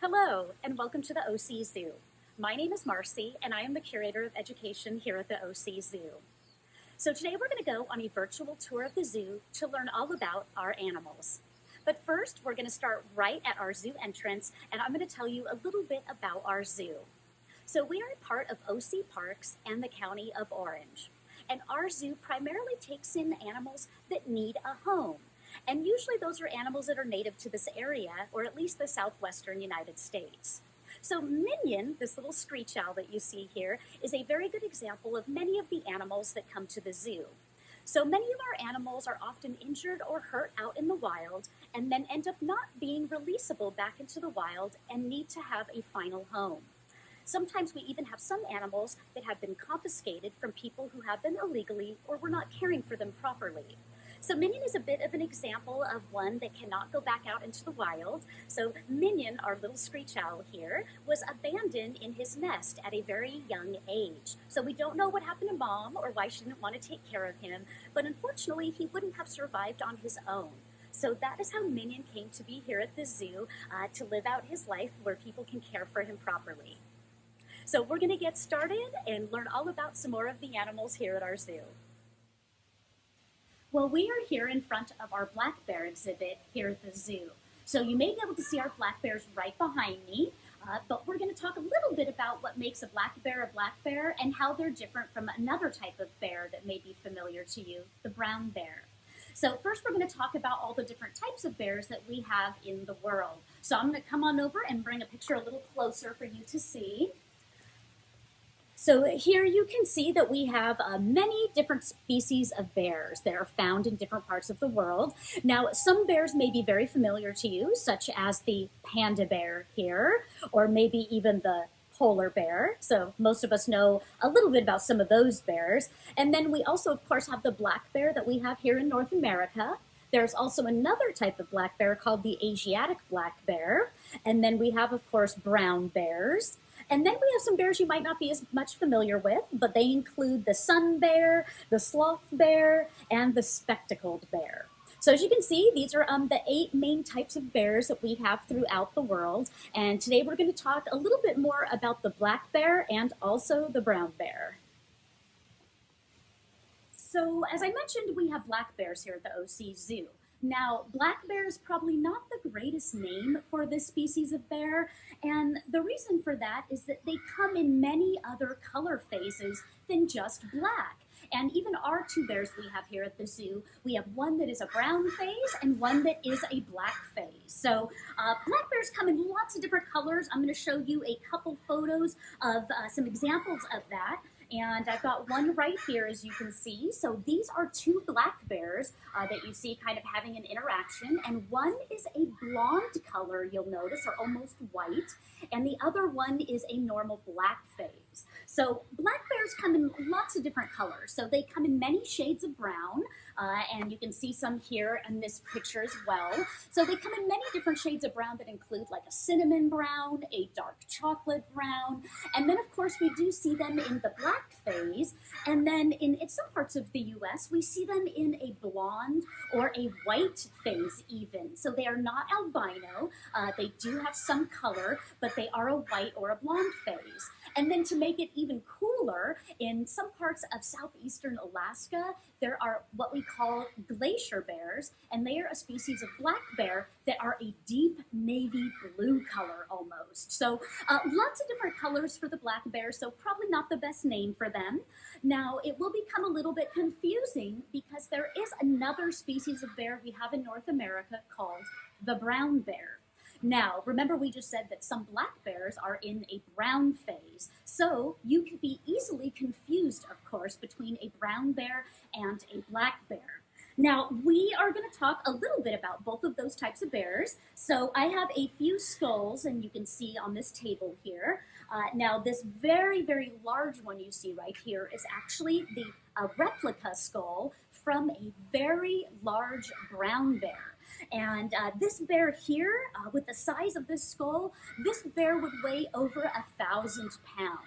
Hello, and welcome to the OC Zoo. My name is Marcy, and I am the Curator of Education here at the OC Zoo. So today we're going to go on a virtual tour of the zoo to learn all about our animals. But first, we're going to start right at our zoo entrance, and I'm going to tell you a little bit about our zoo. So we are a part of OC Parks and the County of Orange. And our zoo primarily takes in animals that need a home. And usually those are animals that are native to this area, or at least the southwestern United States. So Minion, this little screech owl that you see here, is a very good example of many of the animals that come to the zoo. So many of our animals are often injured or hurt out in the wild and then end up not being releasable back into the wild and need to have a final home. Sometimes we even have some animals that have been confiscated from people who have them illegally or were not caring for them properly. So Minion is a bit of an example of one that cannot go back out into the wild. So Minion, our little screech owl here, was abandoned in his nest at a very young age. So we don't know what happened to Mom or why she didn't want to take care of him, but unfortunately he wouldn't have survived on his own. So that is how Minion came to be here at the zoo, to live out his life where people can care for him properly. So we're going to get started and learn all about some more of the animals here at our zoo. Well, we are here in front of our black bear exhibit here at the zoo. So you may be able to see our black bears right behind me, but we're going to talk a little bit about what makes a black bear and how they're different from another type of bear that may be familiar to you, the brown bear. So first we're going to talk about all the different types of bears that we have in the world. So I'm going to come on over and bring a picture a little closer for you to see. So here you can see that we have many different species of bears that are found in different parts of the world. Now, some bears may be very familiar to you, such as the panda bear here, or maybe even the polar bear. So most of us know a little bit about some of those bears. And then we also, of course, have the black bear that we have here in North America. There's also another type of black bear called the Asiatic black bear. And then we have, of course, brown bears. And then we have some bears you might not be as much familiar with, but they include the sun bear, the sloth bear, and the spectacled bear. So as you can see, these are the 8 main types of bears that we have throughout the world. And today we're going to talk a little bit more about the black bear and also the brown bear. So as I mentioned, we have black bears here at the OC Zoo. Now, black bear is probably not the greatest name for this species of bear, and the reason for that is that they come in many other color phases than just black. And even our 2 bears we have here at the zoo, we have one that is a brown phase and one that is a black phase. So black bears come in lots of different colors. I'm going to show you a couple photos of some examples of that. And I've got one right here, as you can see. So these are 2 black bears that you see kind of having an interaction. And one is a blonde color, you'll notice, or almost white. And the other one is a normal black phase. So black bears come in lots of different colors. So they come in many shades of brown. And you can see some here in this picture as well. So they come in many different shades of brown that include like a cinnamon brown, a dark chocolate brown, and then of course we do see them in the black phase, and then in some parts of the US we see them in a blonde or a white phase even. So they are not albino, they do have some color, but they are a white or a blonde phase. And then to make it even cooler, in some parts of southeastern Alaska, there are what we call glacier bears, and they are a species of black bear that are a deep navy blue color almost. So lots of different colors for the black bear, so probably not the best name for them. Now, it will become a little bit confusing because there is another species of bear we have in North America called the brown bear. Now, remember we just said that some black bears are in a brown phase, so you can be easily confused, of course, between a brown bear and a black bear. Now, we are going to talk a little bit about both of those types of bears. So I have a few skulls, and you can see on this table here. Now, this very, very large one you see right here is actually the replica skull from a very large brown bear. And this bear here, with the size of this skull, this bear would weigh over 1,000 pounds.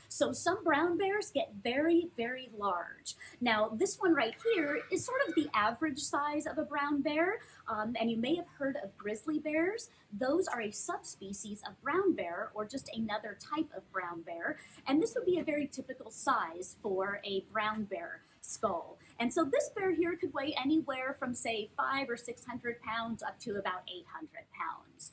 So some brown bears get very, very large. Now, this one right here is sort of the average size of a brown bear, and you may have heard of grizzly bears. Those are a subspecies of brown bear, or just another type of brown bear, and this would be a very typical size for a brown bear skull. And so this bear here could weigh anywhere from, say, 500 or 600 pounds up to about 800 pounds.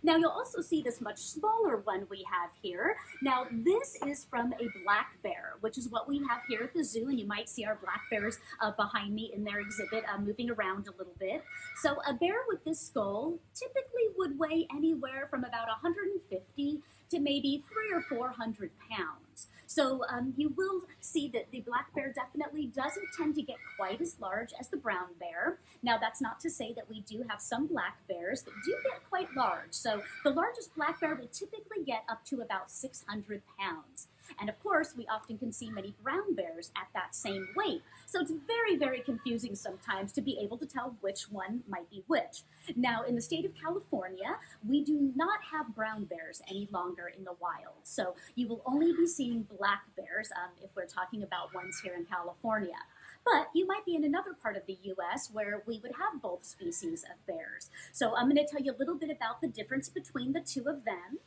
Now you'll also see this much smaller one we have here. Now this is from a black bear, which is what we have here at the zoo, and you might see our black bears behind me in their exhibit moving around a little bit. So a bear with this skull typically would weigh anywhere from about 150 to maybe 300 or 400 pounds. So you will see that the black bear definitely doesn't tend to get quite as large as the brown bear. Now that's not to say that we do have some black bears that do get quite large. So the largest black bear will typically get up to about 600 pounds. And of course, we often can see many brown bears at that same weight. So it's very, very confusing sometimes to be able to tell which one might be which. Now, in the state of California, we do not have brown bears any longer in the wild. So you will only be seeing black bears if we're talking about ones here in California. But you might be in another part of the U.S. where we would have both species of bears. So I'm going to tell you a little bit about the difference between the two of them.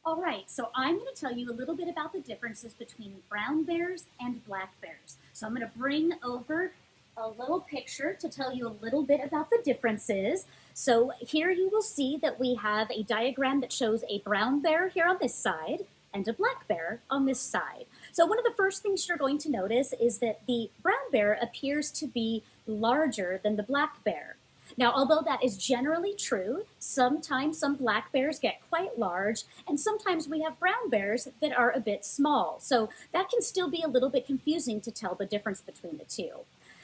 All right, so I'm going to tell you a little bit about the differences between brown bears and black bears. So I'm going to bring over a little picture to tell you a little bit about the differences. So here you will see that we have a diagram that shows a brown bear here on this side and a black bear on this side. So one of the first things you're going to notice is that the brown bear appears to be larger than the black bear. Now, although that is generally true, sometimes some black bears get quite large, and sometimes we have brown bears that are a bit small. So that can still be a little bit confusing to tell the difference between the two.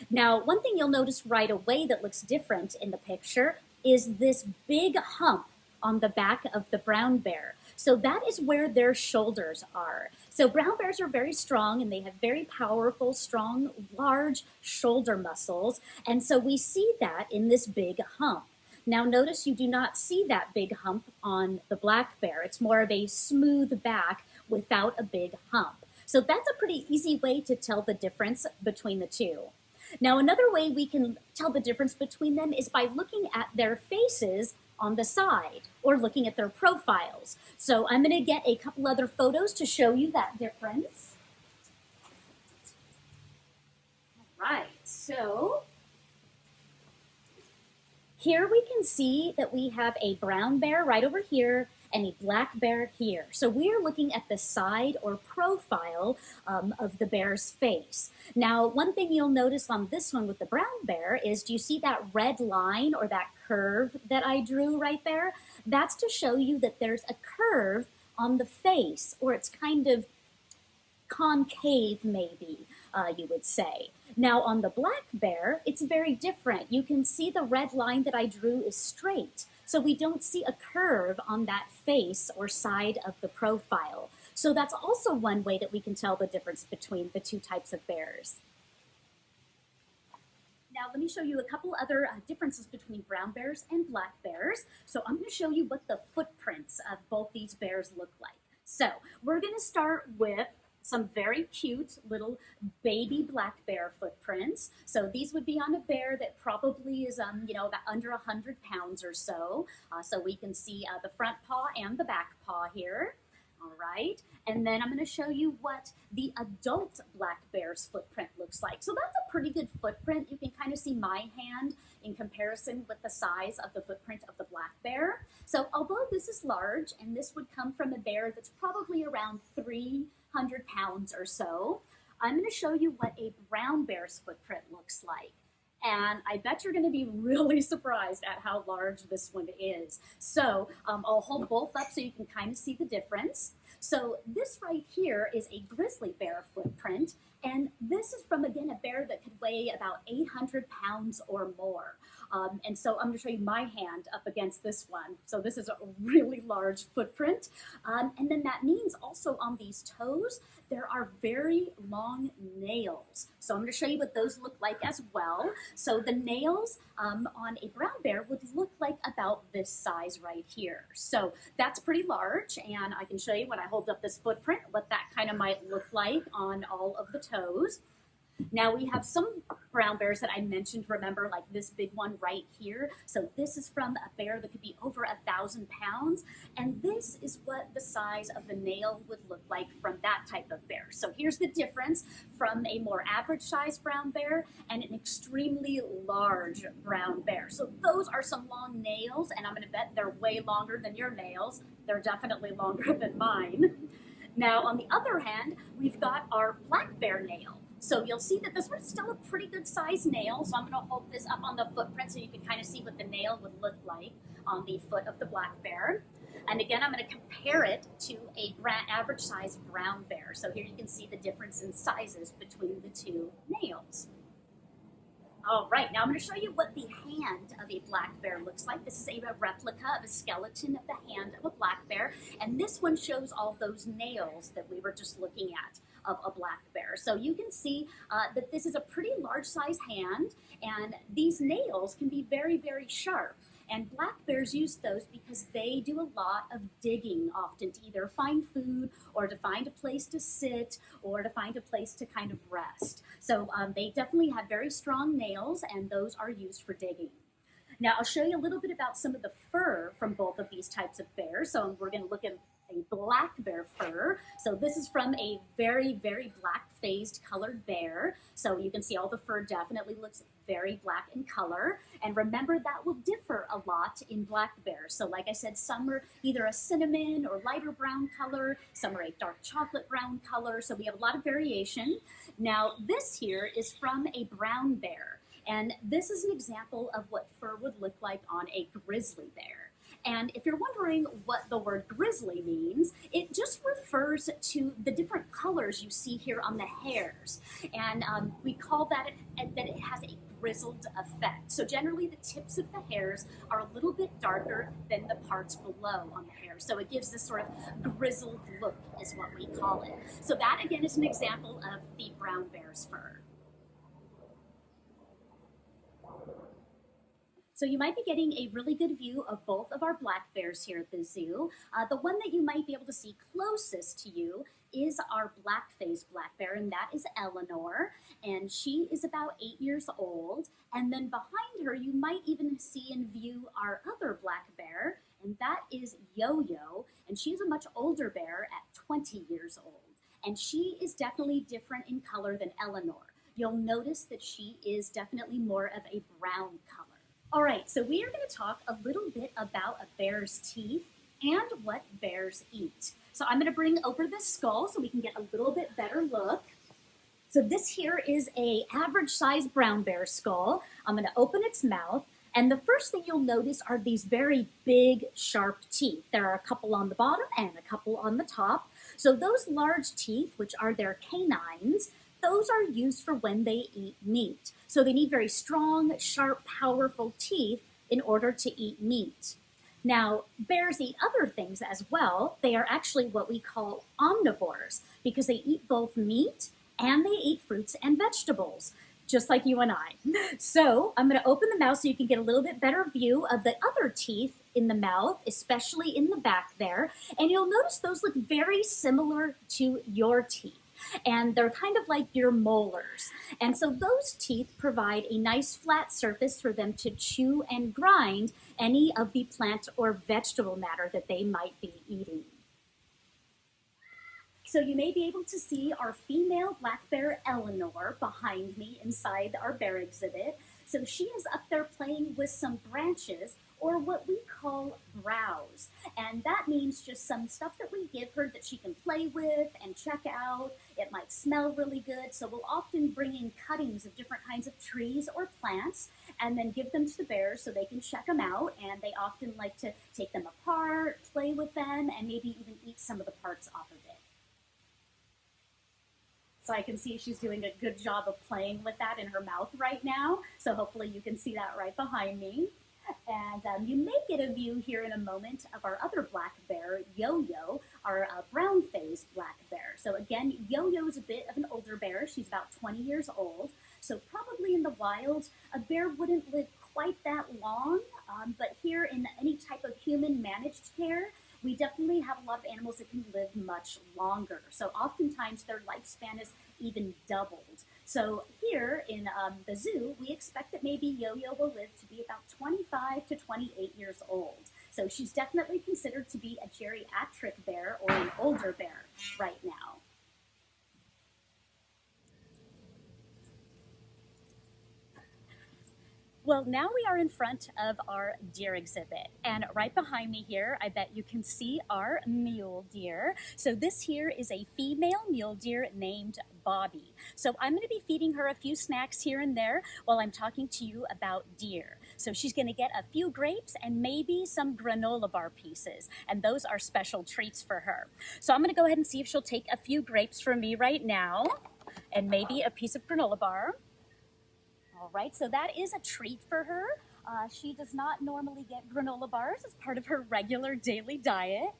Now, one thing you'll notice right away that looks different in the picture is this big hump on the back of the brown bear. So that is where their shoulders are. So brown bears are very strong, and they have very powerful, strong, large shoulder muscles. And so we see that in this big hump. Now notice you do not see that big hump on the black bear. It's more of a smooth back without a big hump. So that's a pretty easy way to tell the difference between the two. Now another way we can tell the difference between them is by looking at their faces on the side, or looking at their profiles. So I'm going to get a couple other photos to show you that difference. All right, so here we can see that we have a brown bear right over here and a black bear here. So we're looking at the side or profile of the bear's face. Now, one thing you'll notice on this one with the brown bear is, do you see that red line or that curve that I drew right there? That's to show you that there's a curve on the face, or it's kind of concave maybe, you would say. Now on the black bear, it's very different. You can see the red line that I drew is straight. So we don't see a curve on that face or side of the profile. So that's also one way that we can tell the difference between the two types of bears. Now let me show you a couple other differences between brown bears and black bears. So I'm going to show you what the footprints of both these bears look like. So we're going to start with some very cute little baby black bear footprints. So these would be on a bear that probably is, about under 100 pounds or so. So we can see the front paw and the back paw here. All right, and then I'm going to show you what the adult black bear's footprint looks like. So that's a pretty good footprint. You can kind of see my hand in comparison with the size of the footprint of the black bear. So although this is large, and this would come from a bear that's probably around 300 pounds or so, I'm going to show you what a brown bear's footprint looks like. And I bet you're going to be really surprised at how large this one is. So I'll hold both up so you can kind of see the difference. So this right here is a grizzly bear footprint, And this is from, again, a bear that could weigh about 800 pounds or more. And so I'm going to show you my hand up against this one. So this is a really large footprint. And then that means also on these toes, there are very long nails. So I'm going to show you what those look like as well. So the nails on a brown bear would look like about this size right here. So that's pretty large, and I can show you when I hold up this footprint what that kind of might look like on all of the toes. Now we have some brown bears that I mentioned, remember, like this big one right here. So this is from a bear that could be over 1,000 pounds. And this is what the size of the nail would look like from that type of bear. So here's the difference from a more average sized brown bear and an extremely large brown bear. So those are some long nails, and I'm going to bet they're way longer than your nails. They're definitely longer than mine. Now, on the other hand, we've got our black bear nail. So you'll see that this one's still a pretty good sized nail. So I'm going to hold this up on the footprint so you can kind of see what the nail would look like on the foot of the black bear. And again, I'm going to compare it to a average sized brown bear. So here you can see the difference in sizes between the two nails. All right, now I'm going to show you what the hand of a black bear looks like. This is a replica of a skeleton of the hand of a black bear, and this one shows all those nails that we were just looking at of a black bear. So you can see that this is a pretty large size hand, and these nails can be very, very sharp. And black bears use those because they do a lot of digging often to either find food or to find a place to sit or to find a place to kind of rest. So they definitely have very strong nails, and those are used for digging. Now I'll show you a little bit about some of the fur from both of these types of bears. So we're going to look at a black bear fur. So this is from a very, very black phased colored bear. So you can see all the fur definitely looks very black in color. And remember, that will differ a lot in black bears. So like I said, some are either a cinnamon or lighter brown color, some are a dark chocolate brown color. So we have a lot of variation. Now this here is from a brown bear. And this is an example of what fur would look like on a grizzly bear. And if you're wondering what the word grizzly means, it just refers to the different colors you see here on the hairs. And we call that it has a grizzled effect. So generally the tips of the hairs are a little bit darker than the parts below on the hair. So it gives this sort of grizzled look is what we call it. So that again is an example of the brown bear's fur. So you might be getting a really good view of both of our black bears here at the zoo. The one that you might be able to see closest to you is our black-faced black bear, and that is Eleanor, and she is about 8 years old. And then behind her, you might even see in view our other black bear, and that is Yo-Yo, and she's a much older bear at 20 years old. And she is definitely different in color than Eleanor. You'll notice that she is definitely more of a brown color. All right, so we are going to talk a little bit about a bear's teeth and what bears eat. So I'm going to bring over the skull so we can get a little bit better look. So this here is a average size brown bear skull. I'm going to open its mouth, and the first thing you'll notice are these very big, sharp teeth. There are a couple on the bottom and a couple on the top. So those large teeth, which are their canines, those are used for when they eat meat. So they need very strong, sharp, powerful teeth in order to eat meat. Now, bears eat other things as well. They are actually what we call omnivores because they eat both meat and they eat fruits and vegetables, just like you and I. So I'm going to open the mouth so you can get a little bit better view of the other teeth in the mouth, especially in the back there. And you'll notice those look very similar to your teeth. And they're kind of like your molars. And so those teeth provide a nice flat surface for them to chew and grind any of the plant or vegetable matter that they might be eating. So you may be able to see our female black bear Eleanor behind me inside our bear exhibit. So she is up there playing with some branches, or what we call browse. And that means just some stuff that we give her that she can play with and check out. It might smell really good, so we'll often bring in cuttings of different kinds of trees or plants and then give them to the bears so they can check them out, and they often like to take them apart, play with them, and maybe even eat some of the parts off of it. So I can see she's doing a good job of playing with that in her mouth right now. So hopefully you can see that right behind me. And you may get a view here in a moment of our other black bear, Yo-Yo, our brown-faced black bear. So again, Yo-Yo is a bit of an older bear. She's about 20 years old. So probably in the wild, a bear wouldn't live quite that long. But here in any type of human-managed care, we definitely have a lot of animals that can live much longer. So oftentimes their lifespan is even doubled. So here in the zoo, we expect that maybe Yo-Yo will live to be about 25 to 28 years old. So she's definitely considered to be a geriatric bear or an older bear right now. Well, now we are in front of our deer exhibit, and right behind me here, I bet you can see our mule deer. So this here is a female mule deer named Bobby. So I'm going to be feeding her a few snacks here and there while I'm talking to you about deer. So she's going to get a few grapes and maybe some granola bar pieces, and those are special treats for her. So I'm going to go ahead and see if she'll take a few grapes from me right now, and maybe a piece of granola bar. All right, so that is a treat for her. She does not normally get granola bars as part of her regular daily diet.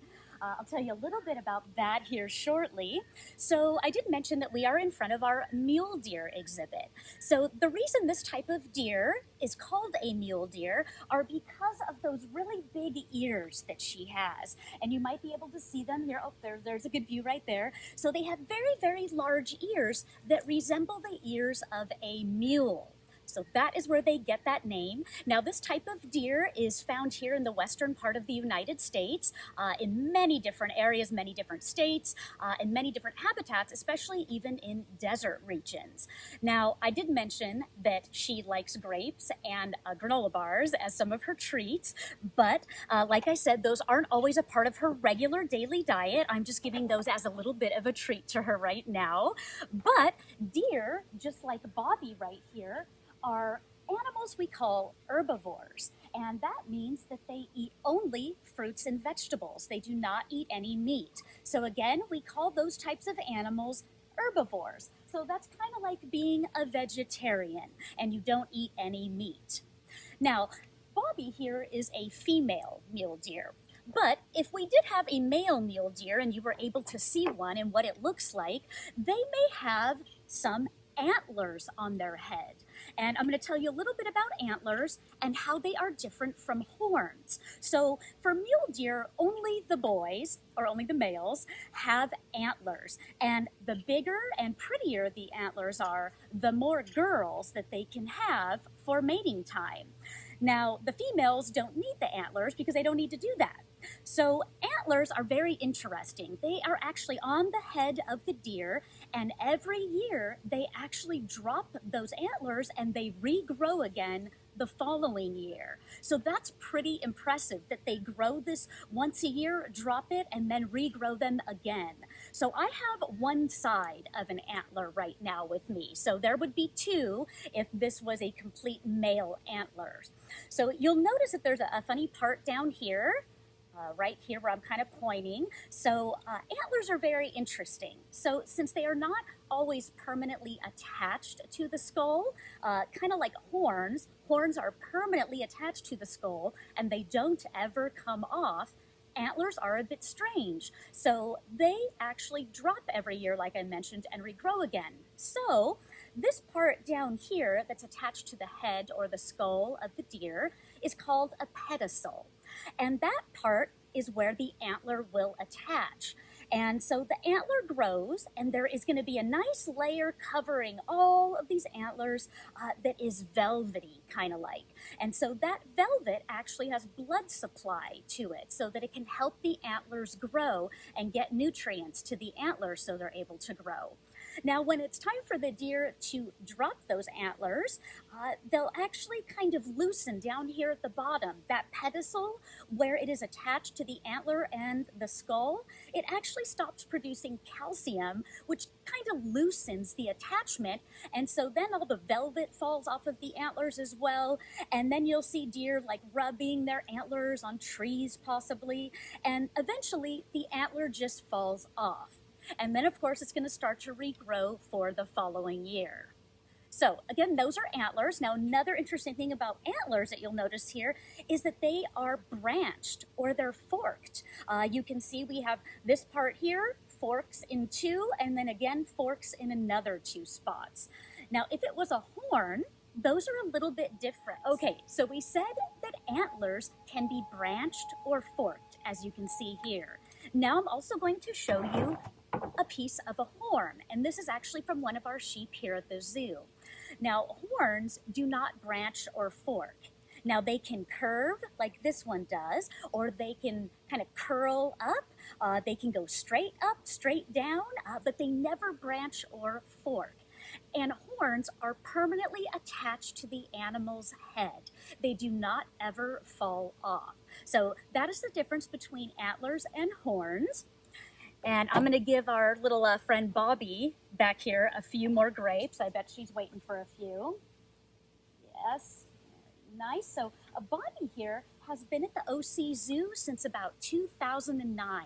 I'll tell you a little bit about that here shortly. So I did mention that we are in front of our mule deer exhibit. So the reason this type of deer is called a mule deer are because of those really big ears that she has. And you might be able to see them here. Oh, there's a good view right there. So they have very, very large ears that resemble the ears of a mule. So that is where they get that name. Now, this type of deer is found here in the western part of the United States, in many different areas, many different states, and many different habitats, especially even in desert regions. Now, I did mention that she likes grapes and granola bars as some of her treats, but like I said, those aren't always a part of her regular daily diet. I'm just giving those as a little bit of a treat to her right now. But deer, just like Bobby right here, are animals we call herbivores, and that means that they eat only fruits and vegetables. They do not eat any meat. So again, we call those types of animals herbivores. So that's kind of like being a vegetarian and you don't eat any meat. Now, Bobby here is a female mule deer. But if we did have a male mule deer and you were able to see one and what it looks like, they may have some antlers on their head. And I'm going to tell you a little bit about antlers and how they are different from horns. So for mule deer, only the boys, or only the males, have antlers. And the bigger and prettier the antlers are, the more girls that they can have for mating time. Now, the females don't need the antlers because they don't need to do that. So antlers are very interesting. They are actually on the head of the deer, and every year they actually drop those antlers and they regrow again the following year. So that's pretty impressive that they grow this once a year, drop it, and then regrow them again. So I have one side of an antler right now with me. So there would be two if this was a complete male antler. So you'll notice that there's a funny part down here. Right here where I'm kind of pointing. So antlers are very interesting. So since they are not always permanently attached to the skull, kind of like horns are permanently attached to the skull and they don't ever come off. Antlers are a bit strange. So they actually drop every year, like I mentioned, and regrow again. So this part down here that's attached to the head or the skull of the deer is called a pedicel. And that part is where the antler will attach. And so the antler grows, and there is going to be a nice layer covering all of these antlers that is velvety, kind of like. And so that velvet actually has blood supply to it so that it can help the antlers grow and get nutrients to the antlers so they're able to grow. Now, when it's time for the deer to drop those antlers, they'll actually kind of loosen down here at the bottom. That pedicel, where it is attached to the antler and the skull, it actually stops producing calcium, which kind of loosens the attachment. And so then all the velvet falls off of the antlers as well. And then you'll see deer like rubbing their antlers on trees possibly. And eventually the antler just falls off. And then, of course, it's going to start to regrow for the following year. So again, those are antlers. Now, another interesting thing about antlers that you'll notice here is that they are branched or they're forked. You can see we have this part here, forks in two, and then again, forks in another two spots. Now, if it was a horn, those are a little bit different. Okay, so we said that antlers can be branched or forked, as you can see here. Now I'm also going to show you a piece of a horn, and this is actually from one of our sheep here at the zoo. Now, horns do not branch or fork. Now, they can curve like this one does, or they can kind of curl up. They can go straight up, straight down, but they never branch or fork. And horns are permanently attached to the animal's head. They do not ever fall off. So that is the difference between antlers and horns. And I'm going to give our little friend Bobby back here a few more grapes. I bet she's waiting for a few. Yes, nice. So Bobby here has been at the OC Zoo since about 2009.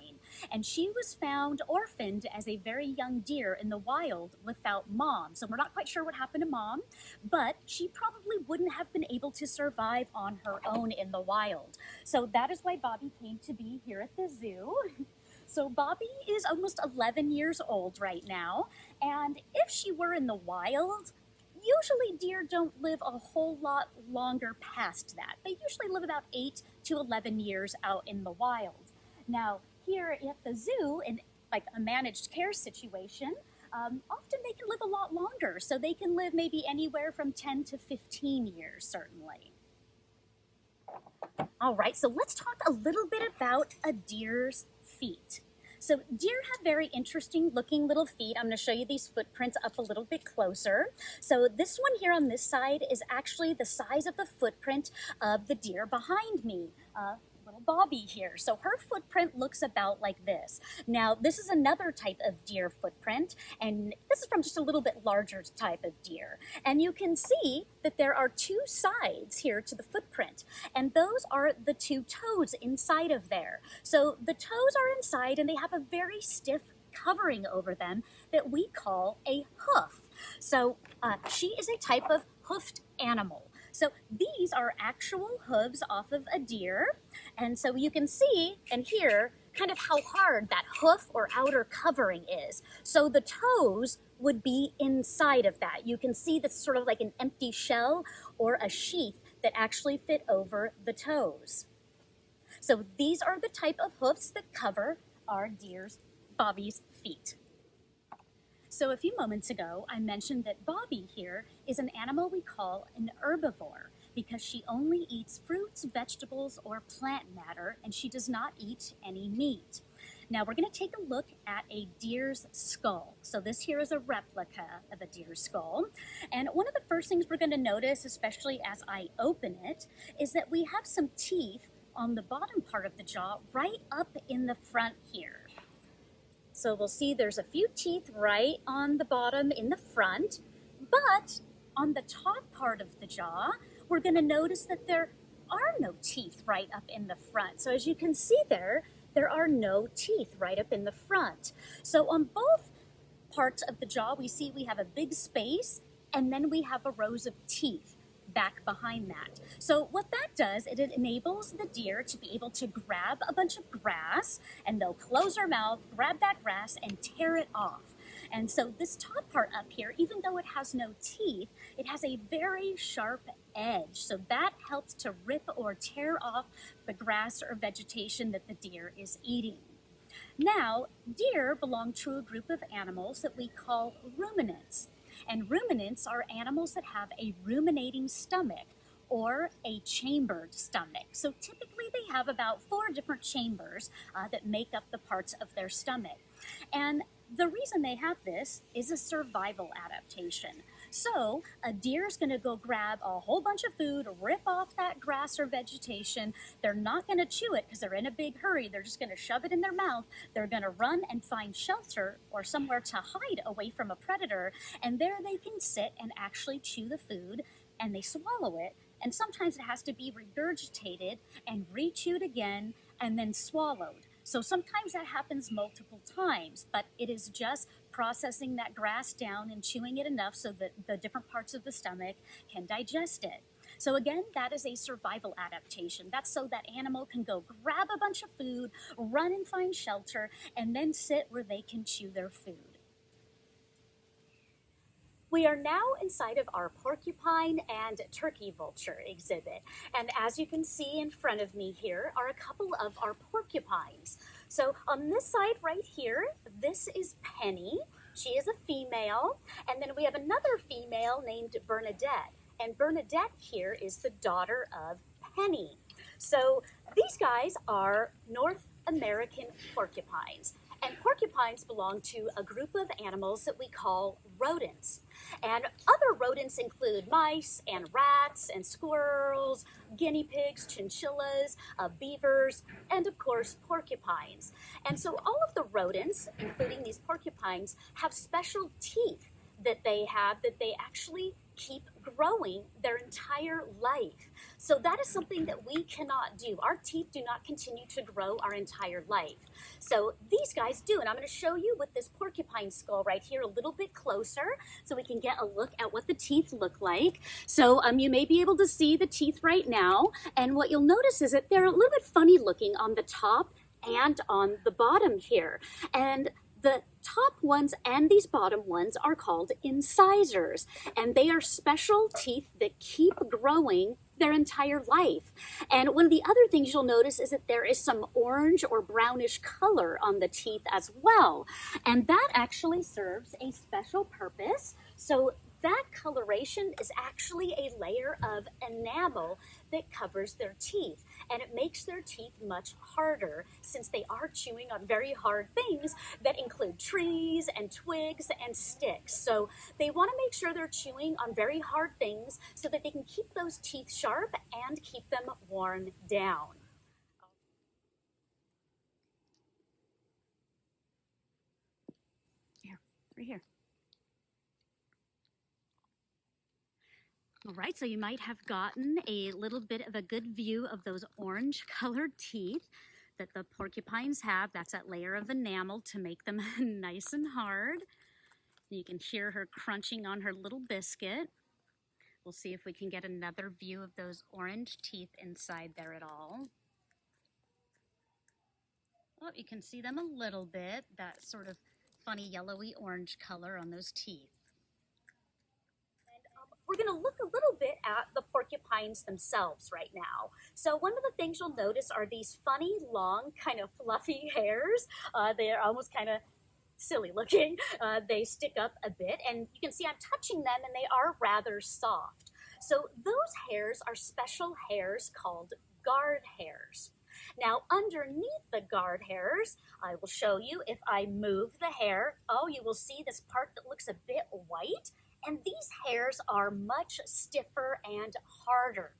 And she was found orphaned as a very young deer in the wild without mom. So we're not quite sure what happened to mom, but she probably wouldn't have been able to survive on her own in the wild. So that is why Bobby came to be here at the zoo. So Bobby is almost 11 years old right now, and if she were in the wild, usually deer don't live a whole lot longer past that. They usually live about 8 to 11 years out in the wild. Now, here at the zoo, in like a managed care situation, often they can live a lot longer, so they can live maybe anywhere from 10 to 15 years, certainly. All right, so let's talk a little bit about a deer's feet. So deer have very interesting looking little feet. I'm going to show you these footprints up a little bit closer. So this one here on this side is actually the size of the footprint of the deer behind me. Little Bobby here. So her footprint looks about like this. Now, this is another type of deer footprint, and this is from just a little bit larger type of deer. And you can see that there are two sides here to the footprint, and those are the two toes inside of there. So the toes are inside, and they have a very stiff covering over them that we call a hoof. So she is a type of hoofed animal. So these are actual hooves off of a deer. And so you can see and hear kind of how hard that hoof or outer covering is. So the toes would be inside of that. You can see that's sort of like an empty shell or a sheath that actually fit over the toes. So these are the type of hoofs that cover our Bobby's feet. So a few moments ago, I mentioned that Bobby here is an animal we call an herbivore because she only eats fruits, vegetables, or plant matter, and she does not eat any meat. Now we're going to take a look at a deer's skull. So this here is a replica of a deer's skull. And one of the first things we're going to notice, especially as I open it, is that we have some teeth on the bottom part of the jaw right up in the front here. So we'll see there's a few teeth right on the bottom in the front, but on the top part of the jaw, we're going to notice that there are no teeth right up in the front. So as you can see there are no teeth right up in the front. So on both parts of the jaw, we see we have a big space, and then we have a rows of teeth back behind that. So what that does, it enables the deer to be able to grab a bunch of grass, and they'll close their mouth, grab that grass, and tear it off. And so this top part up here, even though it has no teeth, it has a very sharp edge. So that helps to rip or tear off the grass or vegetation that the deer is eating. Now, deer belong to a group of animals that we call ruminants. And ruminants are animals that have a ruminating stomach or a chambered stomach. So typically they have about 4 different chambers that make up the parts of their stomach. And the reason they have this is a survival adaptation. So a deer is going to go grab a whole bunch of food, rip off that grass or vegetation. They're not going to chew it because they're in a big hurry. They're just going to shove it in their mouth. They're going to run and find shelter or somewhere to hide away from a predator. And there they can sit and actually chew the food, and they swallow it. And sometimes it has to be regurgitated and re-chewed again and then swallowed. So sometimes that happens multiple times, but it is just processing that grass down and chewing it enough so that the different parts of the stomach can digest it. So again, that is a survival adaptation. That's so that animal can go grab a bunch of food, run and find shelter, and then sit where they can chew their food. We are now inside of our porcupine and turkey vulture exhibit. And as you can see in front of me here are a couple of our porcupines. So on this side right here, this is Penny. She is a female. And then we have another female named Bernadette. And Bernadette here is the daughter of Penny. So these guys are North American porcupines. And porcupines belong to a group of animals that we call rodents. And other rodents include mice and rats and squirrels, guinea pigs, chinchillas, beavers, and of course porcupines. And so all of the rodents, including these porcupines, have special teeth that they actually keep growing their entire life. So that is something that we cannot do. Our teeth do not continue to grow our entire life. So these guys do, and I'm going to show you with this porcupine skull right here a little bit closer so we can get a look at what the teeth look like. So you may be able to see the teeth right now, and what you'll notice is that they're a little bit funny looking on the top and on the bottom here. And the top ones and these bottom ones are called incisors, and they are special teeth that keep growing their entire life. And one of the other things you'll notice is that there is some orange or brownish color on the teeth as well, and that actually serves a special purpose. So that coloration is actually a layer of enamel that covers their teeth, and it makes their teeth much harder since they are chewing on very hard things that include trees and twigs and sticks. So they want to make sure they're chewing on very hard things so that they can keep those teeth sharp and keep them worn down. Here, right here. All right, so you might have gotten a little bit of a good view of those orange colored teeth that the porcupines have. That's that layer of enamel to make them nice and hard. You can hear her crunching on her little biscuit. We'll see if we can get another view of those orange teeth inside there at all. Oh, you can see them a little bit, that sort of funny yellowy orange color on those teeth. We're going to look a little bit at the porcupines themselves right now. So one of the things you'll notice are these funny, long, kind of fluffy hairs. They're almost kind of silly looking. They stick up a bit, and you can see I'm touching them, and they are rather soft. So those hairs are special hairs called guard hairs. Now, underneath the guard hairs, I will show you if I move the hair. Oh, you will see this part that looks a bit white. And these hairs are much stiffer and harder.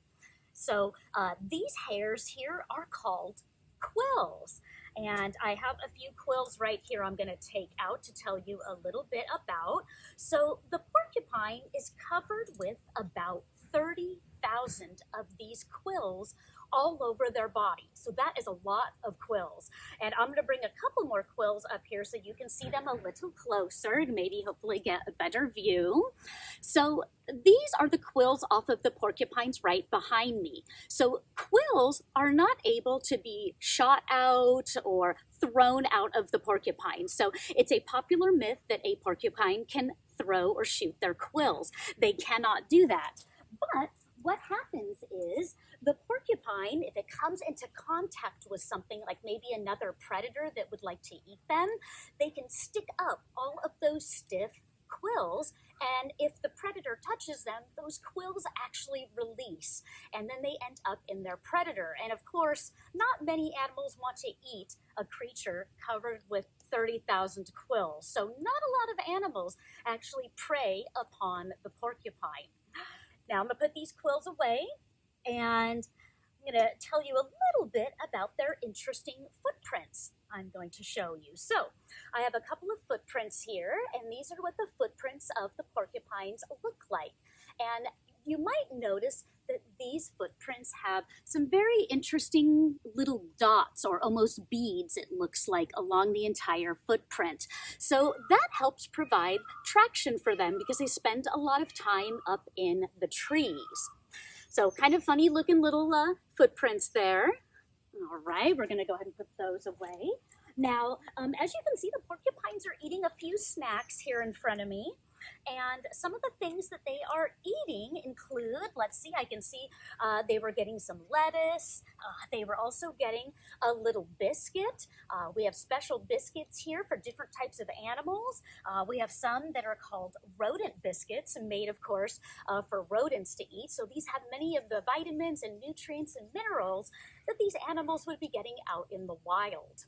So these hairs here are called quills. And I have a few quills right here I'm going to take out to tell you a little bit about. So the porcupine is covered with about 30,000 of these quills all over their body. So that is a lot of quills. And I'm going to bring a couple more quills up here so you can see them a little closer and maybe hopefully get a better view. So these are the quills off of the porcupines right behind me. So quills are not able to be shot out or thrown out of the porcupine. So it's a popular myth that a porcupine can throw or shoot their quills. They cannot do that. But what happens is the porcupine, if it comes into contact with something like maybe another predator that would like to eat them, they can stick up all of those stiff quills, and if the predator touches them, those quills actually release, and then they end up in their predator. And of course, not many animals want to eat a creature covered with 30,000 quills, so not a lot of animals actually prey upon the porcupine. Now I'm going to put these quills away, and I'm going to tell you a little bit about their interesting footprints I'm going to show you. So I have a couple of footprints here, and these are what the footprints of the porcupines look like. And you might notice that these footprints have some very interesting little dots, or almost beads, it looks like, along the entire footprint. So that helps provide traction for them because they spend a lot of time up in the trees. So kind of funny looking little footprints there. All right, we're going to go ahead and put those away. Now, as you can see, the porcupines are eating a few snacks here in front of me. And some of the things that they are eating include, let's see, I can see they were getting some lettuce. They were also getting a little biscuit. We have special biscuits here for different types of animals. We have some that are called rodent biscuits, made, of course, for rodents to eat. So these have many of the vitamins and nutrients and minerals that these animals would be getting out in the wild.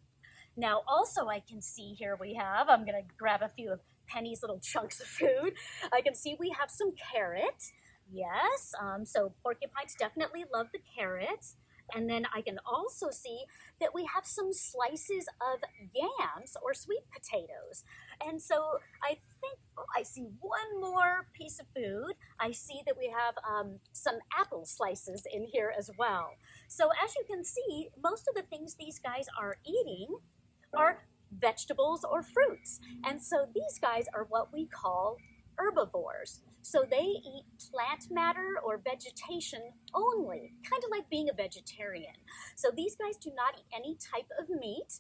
Now, also I can see here we have, I'm going to grab a few of Penny's little chunks of food. I can see we have some carrots. Yes, so porcupines definitely love the carrots. And then I can also see that we have some slices of yams or sweet potatoes. And so I think, oh, I see one more piece of food. I see that we have some apple slices in here as well. So as you can see, most of the things these guys are eating are vegetables or fruits. And so these guys are what we call herbivores. So they eat plant matter or vegetation only, kind of like being a vegetarian. So these guys do not eat any type of meat.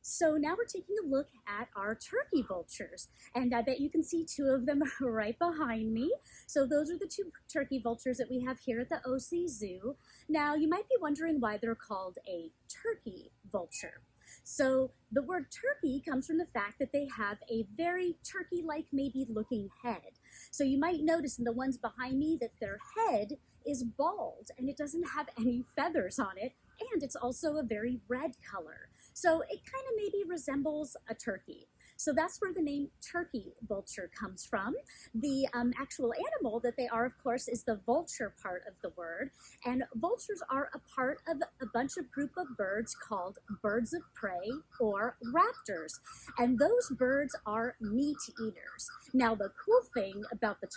So now we're taking a look at our turkey vultures, and I bet you can see two of them right behind me. So those are the two turkey vultures that we have here at the OC Zoo. Now you might be wondering why they're called a turkey vulture. So the word turkey comes from the fact that they have a very turkey-like maybe looking head. So you might notice in the ones behind me that their head is bald and it doesn't have any feathers on it, and it's also a very red color. So it kind of maybe resembles a turkey. So that's where the name turkey vulture comes from. The actual animal that they are, of course, is the vulture part of the word. And vultures are a part of a bunch of group of birds called birds of prey or raptors. And those birds are meat eaters. Now, the cool thing about the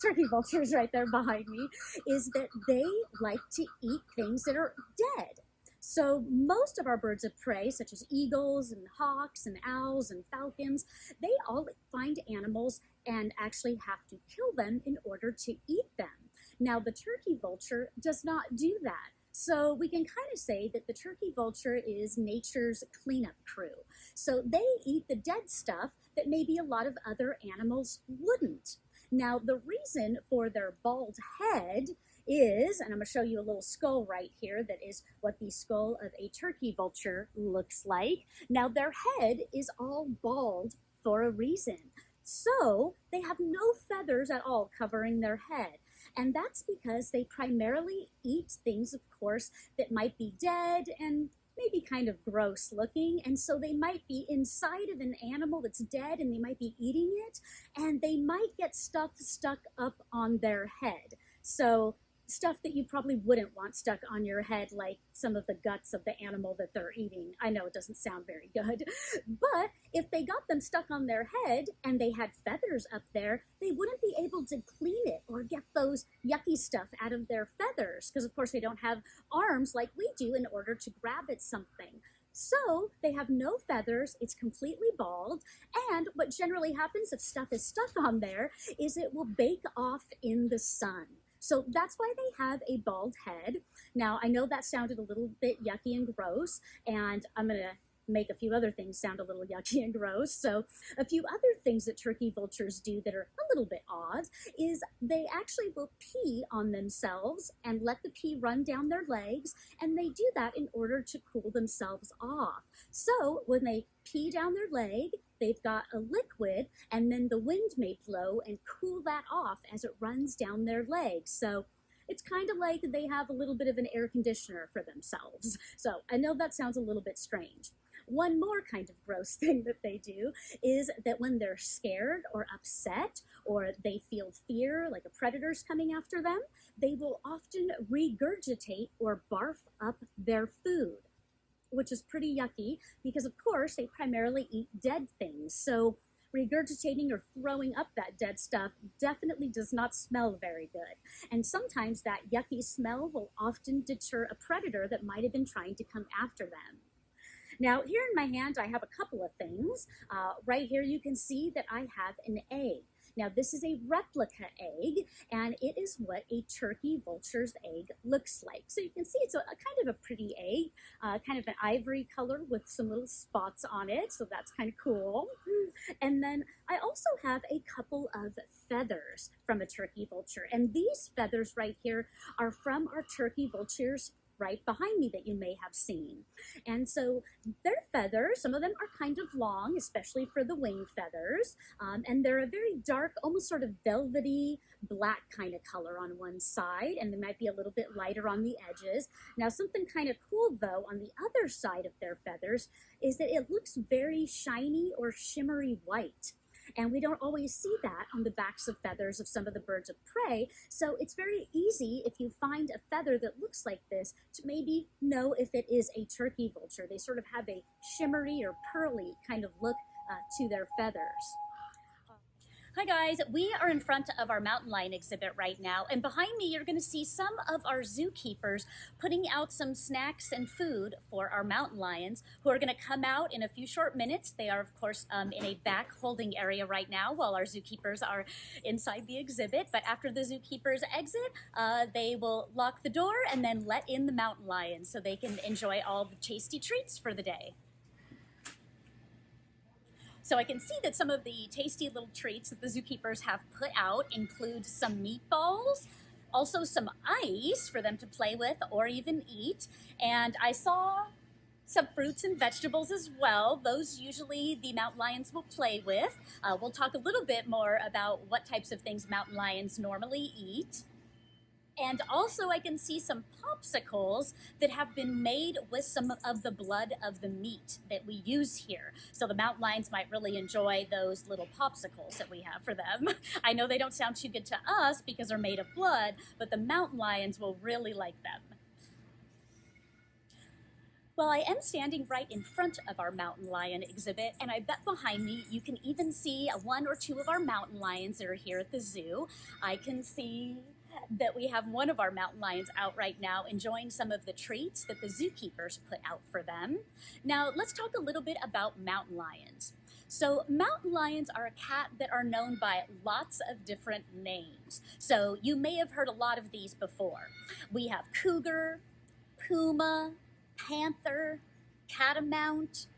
turkey vultures right there behind me is that they like to eat things that are dead. So most of our birds of prey, such as eagles and hawks and owls and falcons, they all find animals and actually have to kill them in order to eat them. Now, the turkey vulture does not do that. So we can kind of say that the turkey vulture is nature's cleanup crew. So they eat the dead stuff that maybe a lot of other animals wouldn't. Now, the reason for their bald head is, and I'm going to show you a little skull right here that is what the skull of a turkey vulture looks like. Now, their head is all bald for a reason. So they have no feathers at all covering their head. And that's because they primarily eat things, of course, that might be dead and maybe kind of gross looking. And so they might be inside of an animal that's dead and they might be eating it, and they might get stuff stuck up on their head. So stuff that you probably wouldn't want stuck on your head, like some of the guts of the animal that they're eating. I know it doesn't sound very good, but if they got them stuck on their head and they had feathers up there, they wouldn't be able to clean it or get those yucky stuff out of their feathers, because of course they don't have arms like we do in order to grab at something. So they have no feathers, it's completely bald, and what generally happens if stuff is stuck on there is it will bake off in the sun. So that's why they have a bald head. Now, I know that sounded a little bit yucky and gross, and I'm going to make a few other things sound a little yucky and gross. So a few other things that turkey vultures do that are a little bit odd is they actually will pee on themselves and let the pee run down their legs, and they do that in order to cool themselves off. So when they pee down their leg, they've got a liquid, and then the wind may blow and cool that off as it runs down their legs. So it's kind of like they have a little bit of an air conditioner for themselves. So I know that sounds a little bit strange. One more kind of gross thing that they do is that when they're scared or upset or they feel fear, like a predator's coming after them, they will often regurgitate or barf up their food, which is pretty yucky because, of course, they primarily eat dead things. So Regurgitating or throwing up that dead stuff definitely does not smell very good. And sometimes that yucky smell will often deter a predator that might have been trying to come after them. Now, here in my hand, I have a couple of things. Right here, you can see that I have an egg. Now, this is a replica egg, and it is what a turkey vulture's egg looks like. So you can see it's a kind of a pretty egg, kind of an ivory color with some little spots on it, so that's kind of cool. And then I also have a couple of feathers from a turkey vulture, and these feathers right here are from our turkey vultures right behind me that you may have seen. And so their feathers, some of them are kind of long, especially for the wing feathers, and they're a very dark, almost sort of velvety black kind of color on one side, and they might be a little bit lighter on the edges. Now, something kind of cool though on the other side of their feathers is that it looks very shiny or shimmery white. And we don't always see that on the backs of feathers of some of the birds of prey. So it's very easy if you find a feather that looks like this to maybe know if it is a turkey vulture. They sort of have a shimmery or pearly kind of look to their feathers. Hi guys, we are in front of our mountain lion exhibit right now, and behind me you're going to see some of our zookeepers putting out some snacks and food for our mountain lions who are going to come out in a few short minutes. They are of course in a back holding area right now while our zookeepers are inside the exhibit, but after the zookeepers exit, they will lock the door and then let in the mountain lions so they can enjoy all the tasty treats for the day. So I can see that some of the tasty little treats that the zookeepers have put out include some meatballs, also some ice for them to play with or even eat. And I saw some fruits and vegetables as well. Those usually the mountain lions will play with. We'll talk a little bit more about what types of things mountain lions normally eat. And also I can see some popsicles that have been made with some of the blood of the meat that we use here. So the mountain lions might really enjoy those little popsicles that we have for them. I know they don't sound too good to us because they're made of blood, but the mountain lions will really like them. Well, I am standing right in front of our mountain lion exhibit, and I bet behind me you can even see one or two of our mountain lions that are here at the zoo. I can see that we have one of our mountain lions out right now enjoying some of the treats that the zookeepers put out for them. Now, let's talk a little bit about mountain lions. So mountain lions are a cat that are known by lots of different names. So you may have heard a lot of these before. We have cougar, puma, panther, catamount,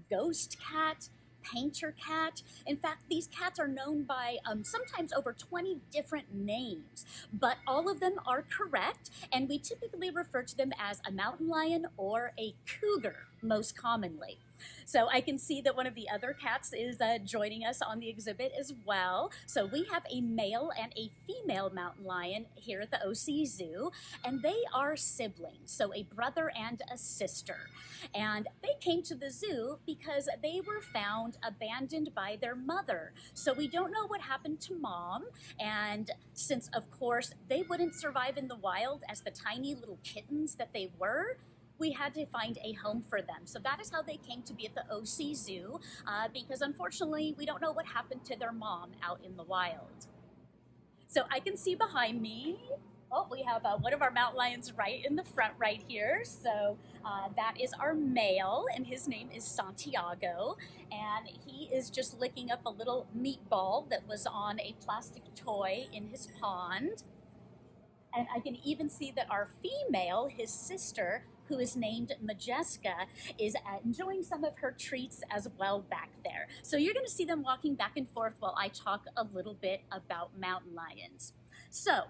ghost cat, painter cat. In fact, these cats are known by sometimes over 20 different names, but all of them are correct, and we typically refer to them as a mountain lion or a cougar most commonly. So I can see that one of the other cats is joining us on the exhibit as well. So we have a male and a female mountain lion here at the OC Zoo, and they are siblings, so a brother and a sister. And they came to the zoo because they were found abandoned by their mother. So we don't know what happened to mom, and since of course they wouldn't survive in the wild as the tiny little kittens that they were, we had to find a home for them. So that is how they came to be at the OC Zoo, because unfortunately we don't know what happened to their mom out in the wild. So I can see behind me, we have one of our mountain lions right in the front right here. So that is our male, and his name is Santiago, and he is just licking up a little meatball that was on a plastic toy in his pond. And I can even see that our female, his sister, who is named Majeska, is enjoying some of her treats as well back there. So you're going to see them walking back and forth while I talk a little bit about mountain lions. So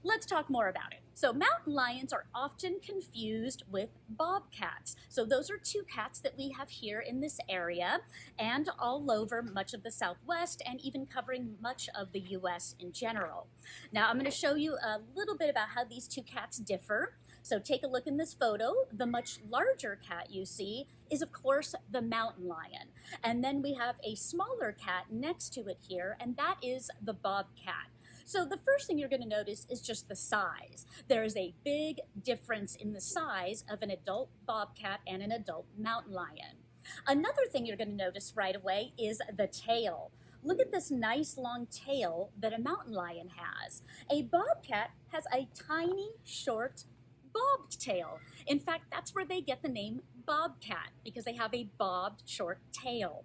let's talk more about it. So mountain lions are often confused with bobcats. So those are two cats that we have here in this area and all over much of the Southwest and even covering much of the US in general. Now I'm going to show you a little bit about how these two cats differ. So take a look in this photo. The much larger cat you see is of course the mountain lion. And then we have a smaller cat next to it here, and that is the bobcat. So the first thing you're going to notice is just the size. There is a big difference in the size of an adult bobcat and an adult mountain lion. Another thing you're going to notice right away is the tail. Look at this nice long tail that a mountain lion has. A bobcat has a tiny, short, bobbed tail. In fact, that's where they get the name bobcat, because they have a bobbed, short tail.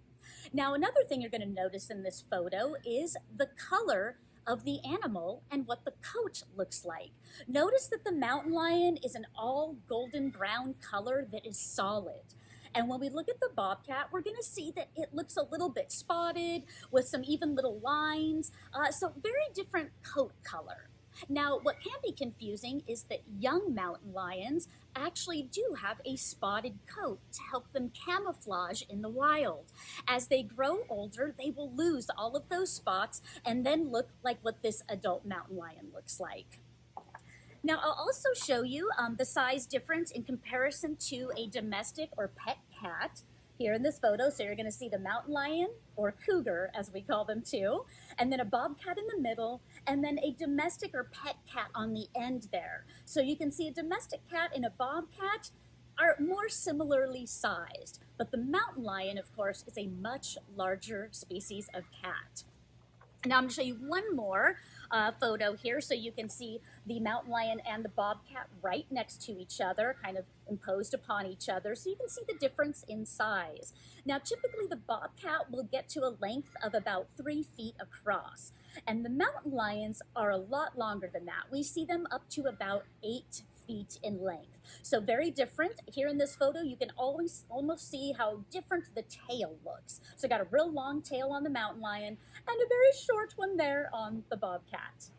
Now, another thing you're going to notice in this photo is the color of the animal and what the coat looks like. Notice that the mountain lion is an all golden brown color that is solid. And when we look at the bobcat, we're going to see that it looks a little bit spotted with some even little lines. So very different coat color. Now, what can be confusing is that young mountain lions actually do have a spotted coat to help them camouflage in the wild. As they grow older, they will lose all of those spots and then look like what this adult mountain lion looks like. Now, I'll also show you the size difference in comparison to a domestic or pet cat here in this photo. So you're going to see the mountain lion, or cougar as we call them too, and then a bobcat in the middle, and then a domestic or pet cat on the end there. So you can see a domestic cat and a bobcat are more similarly sized, but the mountain lion, of course, is a much larger species of cat. Now I'm going to show you one more photo here so you can see the mountain lion and the bobcat right next to each other, kind of imposed upon each other, so you can see the difference in size. Now typically the bobcat will get to a length of about 3 feet across, and the mountain lions are a lot longer than that. We see them up to about 8 feet in length. So very different. Here in this photo, you can always almost see how different the tail looks. So got a real long tail on the mountain lion and a very short one there on the bobcat.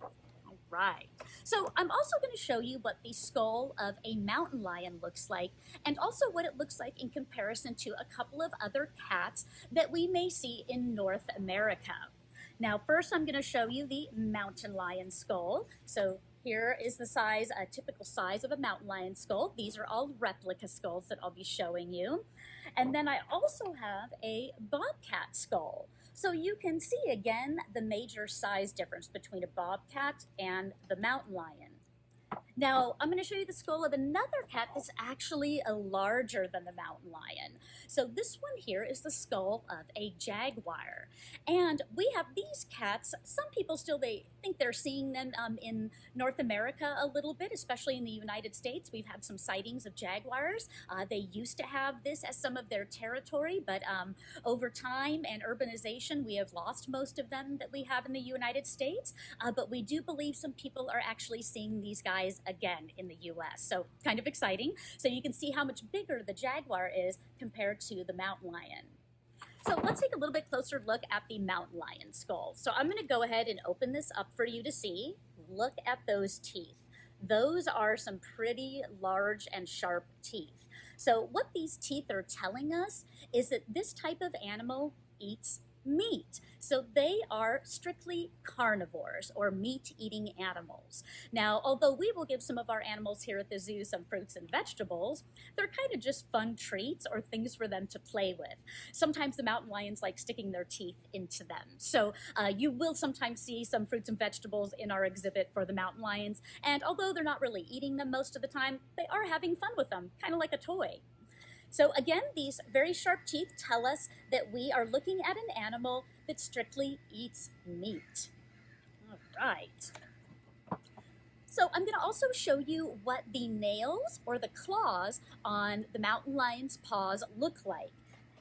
All right. So I'm also going to show you what the skull of a mountain lion looks like, and also what it looks like in comparison to a couple of other cats that we may see in North America. Now, first I'm going to show you the mountain lion skull. So here is the size, a typical size of a mountain lion skull. These are all replica skulls that I'll be showing you. And then I also have a bobcat skull. So you can see again the major size difference between a bobcat and the mountain lion. Now, I'm going to show you the skull of another cat that's actually larger than the mountain lion. So this one here is the skull of a jaguar. And we have these cats. Some people still, they think they're seeing them in North America a little bit, especially in the United States. We've had some sightings of jaguars. They used to have this as some of their territory, but over time and urbanization, we have lost most of them that we have in the United States. But we do believe some people are actually seeing these guys again in the US. So kind of exciting. So you can see how much bigger the jaguar is compared to the mountain lion. So let's take a little bit closer look at the mountain lion skull. So I'm going to go ahead and open this up for you to see. Look at those teeth. Those are some pretty large and sharp teeth. So what these teeth are telling us is that this type of animal eats meat. So they are strictly carnivores, or meat-eating animals. Now, although we will give some of our animals here at the zoo some fruits and vegetables, they're kind of just fun treats or things for them to play with. Sometimes the mountain lions like sticking their teeth into them. So you will sometimes see some fruits and vegetables in our exhibit for the mountain lions, and although they're not really eating them most of the time, they are having fun with them, kind of like a toy. So again, these very sharp teeth tell us that we are looking at an animal that strictly eats meat. All right. So I'm going to also show you what the nails or the claws on the mountain lion's paws look like.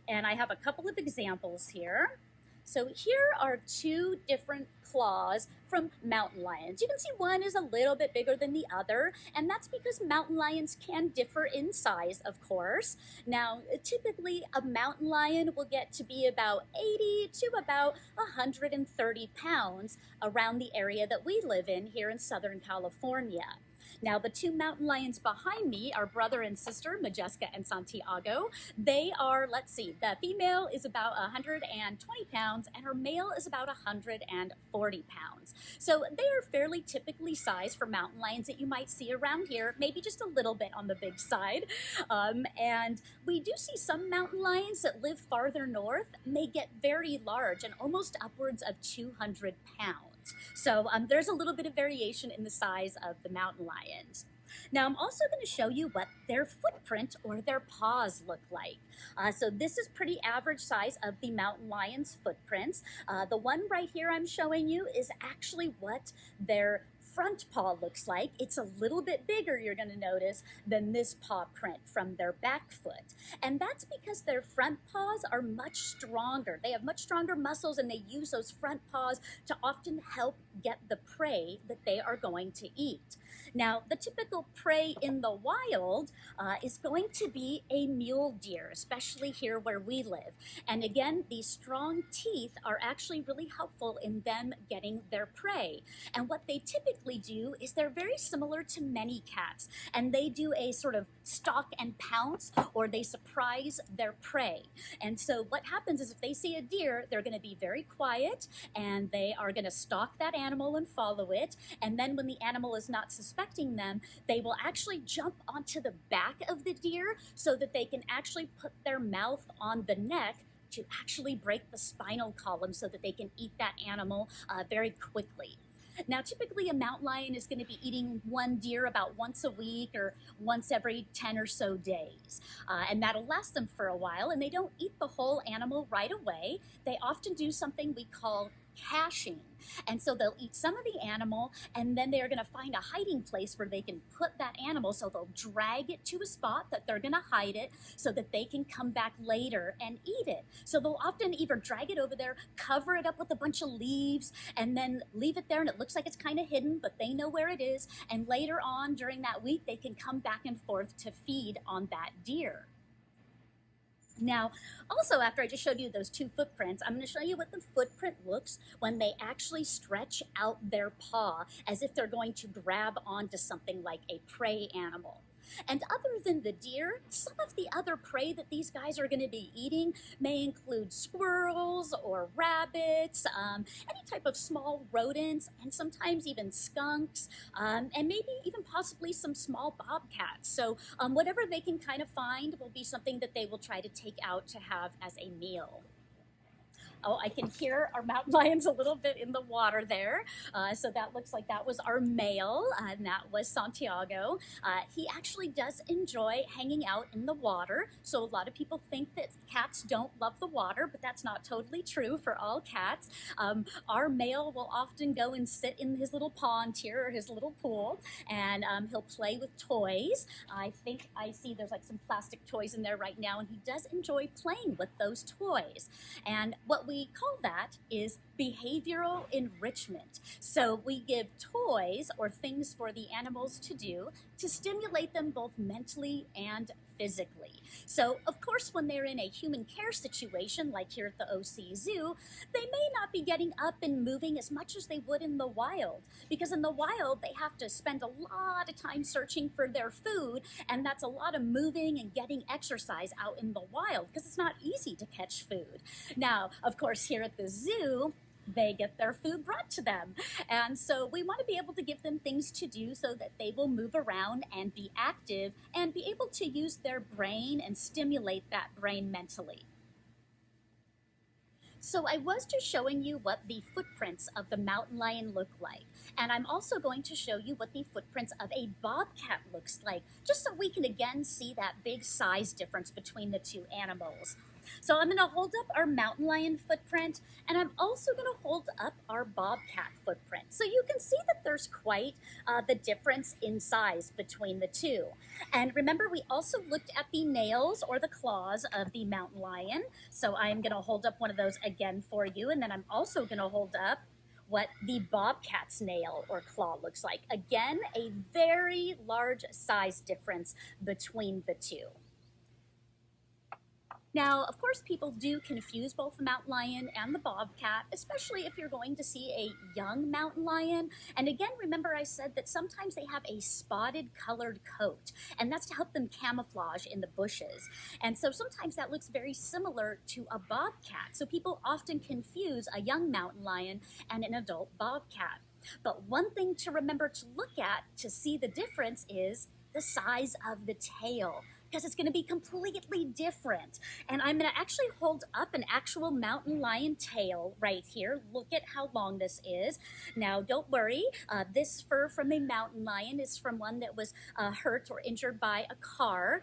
And I have a couple of examples here. So here are two different claws from mountain lions. You can see one is a little bit bigger than the other, and that's because mountain lions can differ in size, of course. Now, typically a mountain lion will get to be about 80 to about 130 pounds around the area that we live in here in Southern California. Now, the two mountain lions behind me are brother and sister, Majeska and Santiago. They are, let's see, the female is about 120 pounds and her male is about 140 pounds. So they are fairly typically sized for mountain lions that you might see around here, maybe just a little bit on the big side. And we do see some mountain lions that live farther north may get very large and almost upwards of 200 pounds. So there's a little bit of variation in the size of the mountain lions. Now I'm also going to show you what their footprint or their paws look like. So this is pretty average size of the mountain lion's footprints. The one right here I'm showing you is actually what their front paw looks like. It's a little bit bigger, you're going to notice, than this paw print from their back foot. And that's because their front paws are much stronger. They have much stronger muscles, and they use those front paws to often help get the prey that they are going to eat. Now, the typical prey in the wild is going to be a mule deer, especially here where we live. And again, these strong teeth are actually really helpful in them getting their prey. And what they typically do is they're very similar to many cats, and they do a sort of stalk and pounce, or they surprise their prey. And so what happens is if they see a deer, they're going to be very quiet, and they are going to stalk that animal and follow it. And then when the animal is not suspecting them, they will actually jump onto the back of the deer so that they can actually put their mouth on the neck to actually break the spinal column so that they can eat that animal very quickly. Now, typically a mountain lion is going to be eating one deer about once a week or once every 10 or so days. And that'll last them for a while, and they don't eat the whole animal right away. They often do something we call caching. And so they'll eat some of the animal, and then they're going to find a hiding place where they can put that animal. So they'll drag it to a spot that they're going to hide it so that they can come back later and eat it. So they'll often either drag it over there, cover it up with a bunch of leaves, and then leave it there, and it looks like it's kind of hidden, but they know where it is. And later on during that week, they can come back and forth to feed on that deer. Now, also after I just showed you those two footprints, I'm going to show you what the footprint looks when they actually stretch out their paw as if they're going to grab onto something like a prey animal. And other than the deer, some of the other prey that these guys are going to be eating may include squirrels or rabbits, any type of small rodents, and sometimes even skunks, and maybe even possibly some small bobcats. So whatever they can kind of find will be something that they will try to take out to have as a meal. Oh, I can hear our mountain lions a little bit in the water there. So that looks like that was our male, and that was Santiago. He actually does enjoy hanging out in the water. So a lot of people think that cats don't love the water, but that's not totally true for all cats. Our male will often go and sit in his little pond here, or his little pool, and he'll play with toys. I think I see there's like some plastic toys in there right now, and he does enjoy playing with those toys. And what we call that is behavioral enrichment. So we give toys or things for the animals to do to stimulate them both mentally and physically. So, of course, when they're in a human care situation, like here at the OC Zoo, they may not be getting up and moving as much as they would in the wild, because in the wild, they have to spend a lot of time searching for their food, and that's a lot of moving and getting exercise out in the wild, because it's not easy to catch food. Now, of course, here at the zoo, they get their food brought to them. And so we want to be able to give them things to do so that they will move around and be active and be able to use their brain and stimulate that brain mentally. So I was just showing you what the footprints of the mountain lion look like. And I'm also going to show you what the footprints of a bobcat looks like, just so we can again see that big size difference between the two animals. So I'm going to hold up our mountain lion footprint, and I'm also going to hold up our bobcat footprint. So you can see that there's quite the difference in size between the two. And remember, we also looked at the nails or the claws of the mountain lion. So I'm going to hold up one of those again for you, and then I'm also going to hold up what the bobcat's nail or claw looks like. Again, a very large size difference between the two. Now, of course, people do confuse both the mountain lion and the bobcat, especially if you're going to see a young mountain lion. And again, remember I said that sometimes they have a spotted colored coat, and that's to help them camouflage in the bushes. And so sometimes that looks very similar to a bobcat. So people often confuse a young mountain lion and an adult bobcat. But one thing to remember to look at to see the difference is the size of the tail. because it's going to be completely different. And I'm going to actually hold up an actual mountain lion tail right here. Look at how long this is. Now, don't worry. This fur from a mountain lion is from one that was hurt or injured by a car.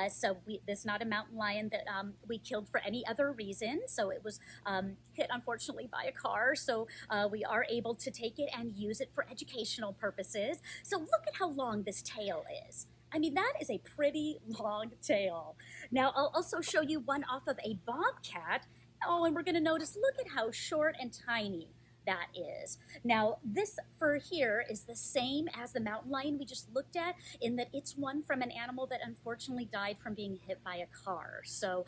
So this is not a mountain lion that we killed for any other reason. So it was hit, unfortunately, by a car. So we are able to take it and use it for educational purposes. So look at how long this tail is. I mean, that is a pretty long tail. Now, I'll also show you one off of a bobcat. Oh, and we're going to notice, look at how short and tiny that is. Now, this fur here is the same as the mountain lion we just looked at, in that it's one from an animal that unfortunately died from being hit by a car. So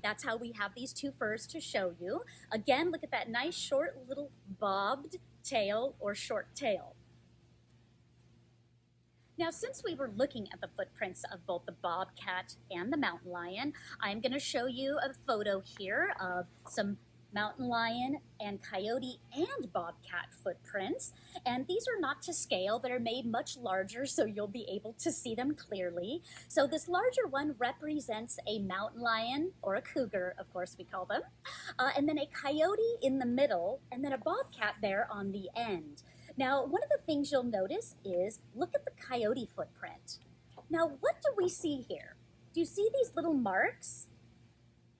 that's how we have these two furs to show you. Again, look at that nice short little bobbed tail or short tail. Now, since we were looking at the footprints of both the bobcat and the mountain lion, I'm going to show you a photo here of some mountain lion and coyote and bobcat footprints. And these are not to scale, but are made much larger, so you'll be able to see them clearly. So this larger one represents a mountain lion, or a cougar, of course we call them, and then a coyote in the middle, and then a bobcat there on the end. Now, one of the things you'll notice is, look at the coyote footprint. Now, what do we see here? Do you see these little marks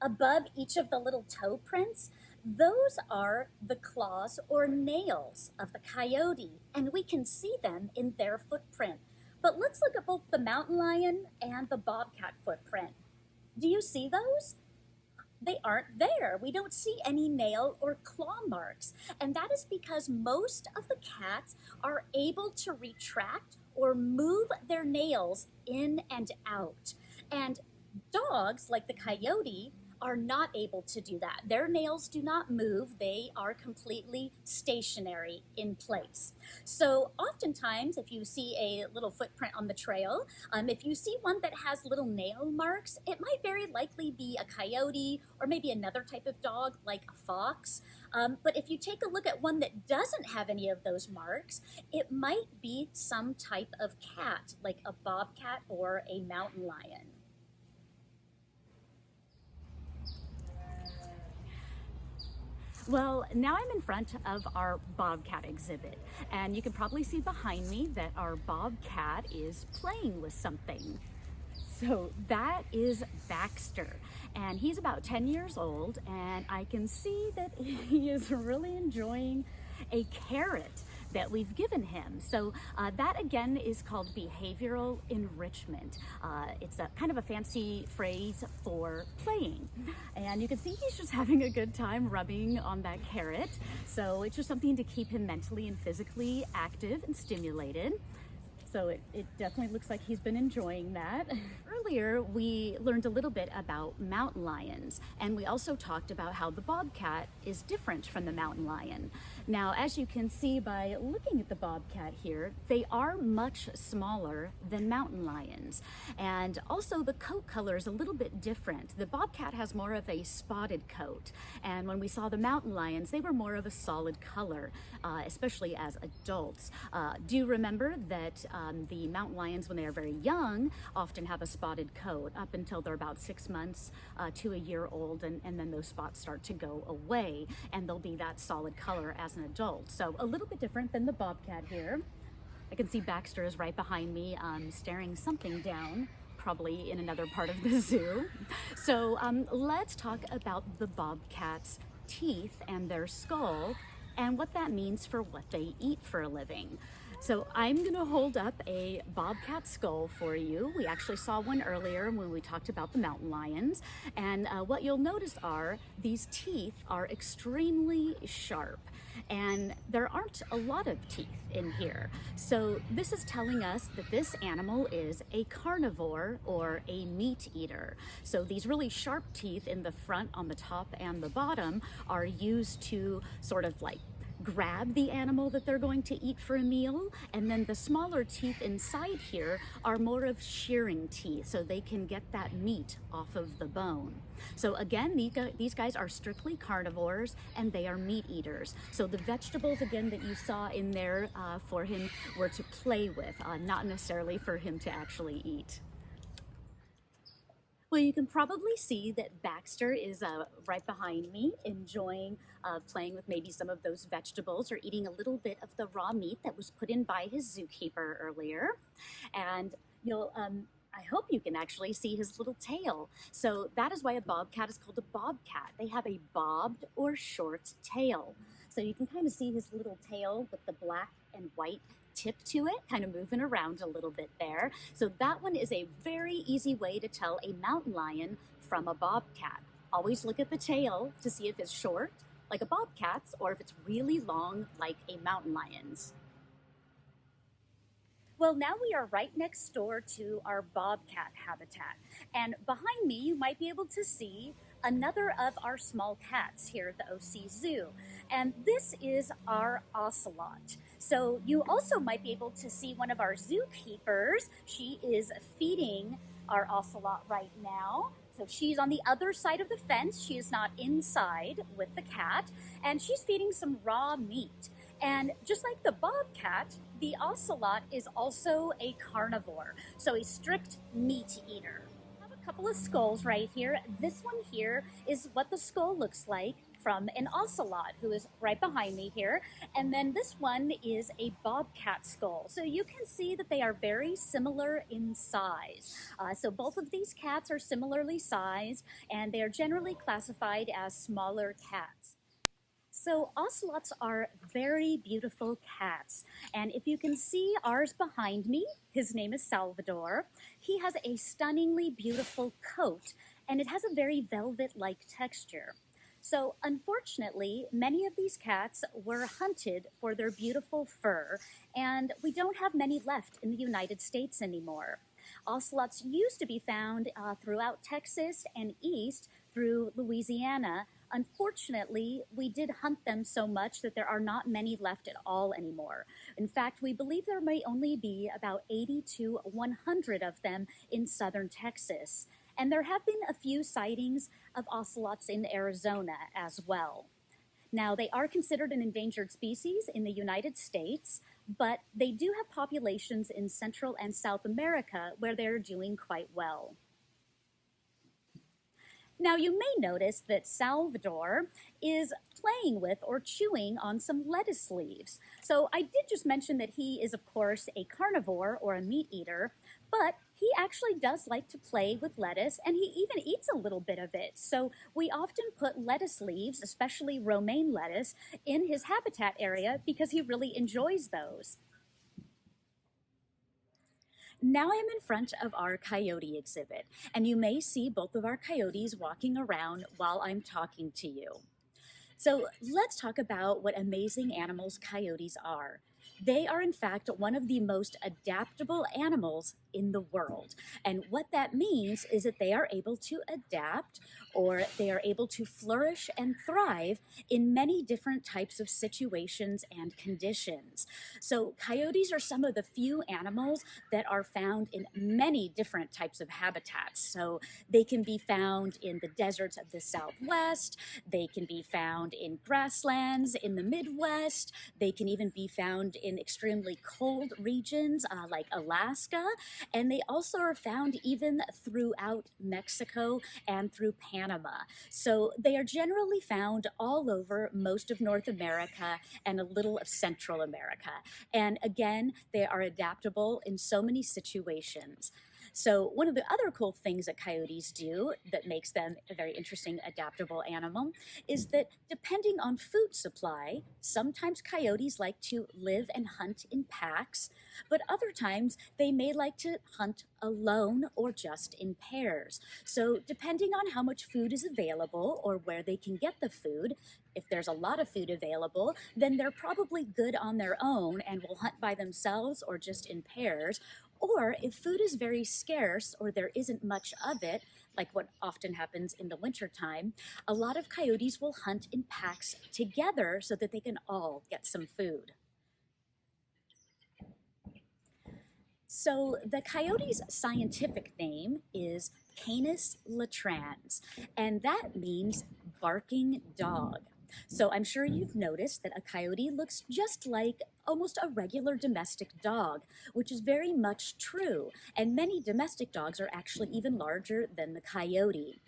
above each of the little toe prints? Those are the claws or nails of the coyote, and we can see them in their footprint. But let's look at both the mountain lion and the bobcat footprint. Do you see those? They aren't there. We don't see any nail or claw marks. And that is because most of the cats are able to retract or move their nails in and out. And dogs, like the coyote, are not able to do that. Their nails do not move. They are completely stationary in place. So oftentimes, if you see a little footprint on the trail, if you see one that has little nail marks, it might very likely be a coyote or maybe another type of dog like a fox. But if you take a look at one that doesn't have any of those marks, it might be some type of cat like a bobcat or a mountain lion. Well, now I'm in front of our bobcat exhibit, and you can probably see behind me that our bobcat is playing with something. So that is Baxter, and he's about 10 years old, and I can see that he is really enjoying a carrot that we've given him. So that again is called behavioral enrichment. It's a kind of a fancy phrase for playing. And you can see he's just having a good time rubbing on that carrot. So it's just something to keep him mentally and physically active and stimulated. So it definitely looks like he's been enjoying that. Earlier, we learned a little bit about mountain lions, and we also talked about how the bobcat is different from the mountain lion. Now, as you can see by looking at the bobcat here, they are much smaller than mountain lions. And also the coat color is a little bit different. The bobcat has more of a spotted coat, and when we saw the mountain lions, they were more of a solid color, especially as adults. Do you remember that the mountain lions, when they are very young, often have a spotted coat up until they're about 6 months to a year old, and then those spots start to go away, and they'll be that solid color as an adult. So a little bit different than the bobcat here. I can see Baxter is right behind me, staring something down, probably in another part of the zoo. So let's talk about the bobcat's teeth and their skull and what that means for what they eat for a living. So I'm gonna hold up a bobcat skull for you. We actually saw one earlier when we talked about the mountain lions. And what you'll notice are these teeth are extremely sharp, and there aren't a lot of teeth in here. So this is telling us that this animal is a carnivore or a meat eater. So these really sharp teeth in the front, on the top and the bottom, are used to sort of like grab the animal that they're going to eat for a meal, and then the smaller teeth inside here are more of shearing teeth, so they can get that meat off of the bone. So again, these guys are strictly carnivores, and they are meat eaters. So the vegetables, again, that you saw in there for him were to play with, not necessarily for him to actually eat. Well, you can probably see that Baxter is right behind me, enjoying playing with maybe some of those vegetables or eating a little bit of the raw meat that was put in by his zookeeper earlier. And I hope you can actually see his little tail. So that is why a bobcat is called a bobcat. They have a bobbed or short tail. So you can kind of see his little tail with the black and white tip to it, kind of moving around a little bit there. So that one is a very easy way to tell a mountain lion from a bobcat. Always look at the tail to see if it's short, like a bobcat's, or if it's really long, like a mountain lion's. Well, now we are right next door to our bobcat habitat. And behind me, you might be able to see another of our small cats here at the OC Zoo. And this is our Ocelot. So you also might be able to see one of our zookeepers. She is feeding our Ocelot right now. So she's on the other side of the fence. She is not inside with the cat. And she's feeding some raw meat. And just like the bobcat, the ocelot is also a carnivore, so a strict meat eater. I have a couple of skulls right here. This one here is what the skull looks like from an ocelot, who is right behind me here. And then this one is a bobcat skull. So you can see that they are very similar in size. So both of these cats are similarly sized, and they are generally classified as smaller cats. So ocelots are very beautiful cats. And if you can see ours behind me, his name is Salvador. He has a stunningly beautiful coat, and it has a very velvet-like texture. So unfortunately, many of these cats were hunted for their beautiful fur, and we don't have many left in the United States anymore. Ocelots used to be found throughout Texas and east through Louisiana. Unfortunately, we did hunt them so much that there are not many left at all anymore. In fact, we believe there may only be about 80 to 100 of them in southern Texas. And there have been a few sightings of ocelots in Arizona as well. Now, they are considered an endangered species in the United States, but they do have populations in Central and South America where they're doing quite well. Now, you may notice that Salvador is playing with or chewing on some lettuce leaves. So I did just mention that he is, of course, a carnivore or a meat eater, but he actually does like to play with lettuce, and he even eats a little bit of it. So we often put lettuce leaves, especially romaine lettuce, in his habitat area because he really enjoys those. Now I'm in front of our coyote exhibit, and you may see both of our coyotes walking around while I'm talking to you. So let's talk about what amazing animals coyotes are. They are, in fact, one of the most adaptable animals in the world. And what that means is that they are able to adapt, or they are able to flourish and thrive in many different types of situations and conditions. So coyotes are some of the few animals that are found in many different types of habitats. So they can be found in the deserts of the Southwest, they can be found in grasslands in the Midwest, they can even be found in extremely cold regions like Alaska, and they also are found even throughout Mexico and through Panama. So they are generally found all over most of North America and a little of Central America. And again, they are adaptable in so many situations. So one of the other cool things that coyotes do that makes them a very interesting adaptable animal is that depending on food supply, sometimes coyotes like to live and hunt in packs, but other times they may like to hunt alone or just in pairs. So depending on how much food is available or where they can get the food, if there's a lot of food available, then they're probably good on their own and will hunt by themselves or just in pairs. Or if food is very scarce or there isn't much of it, like what often happens in the wintertime, a lot of coyotes will hunt in packs together so that they can all get some food. So the coyote's scientific name is Canis latrans, and that means barking dog. So I'm sure you've noticed that a coyote looks just like almost a regular domestic dog, which is very much true. And many domestic dogs are actually even larger than the coyote.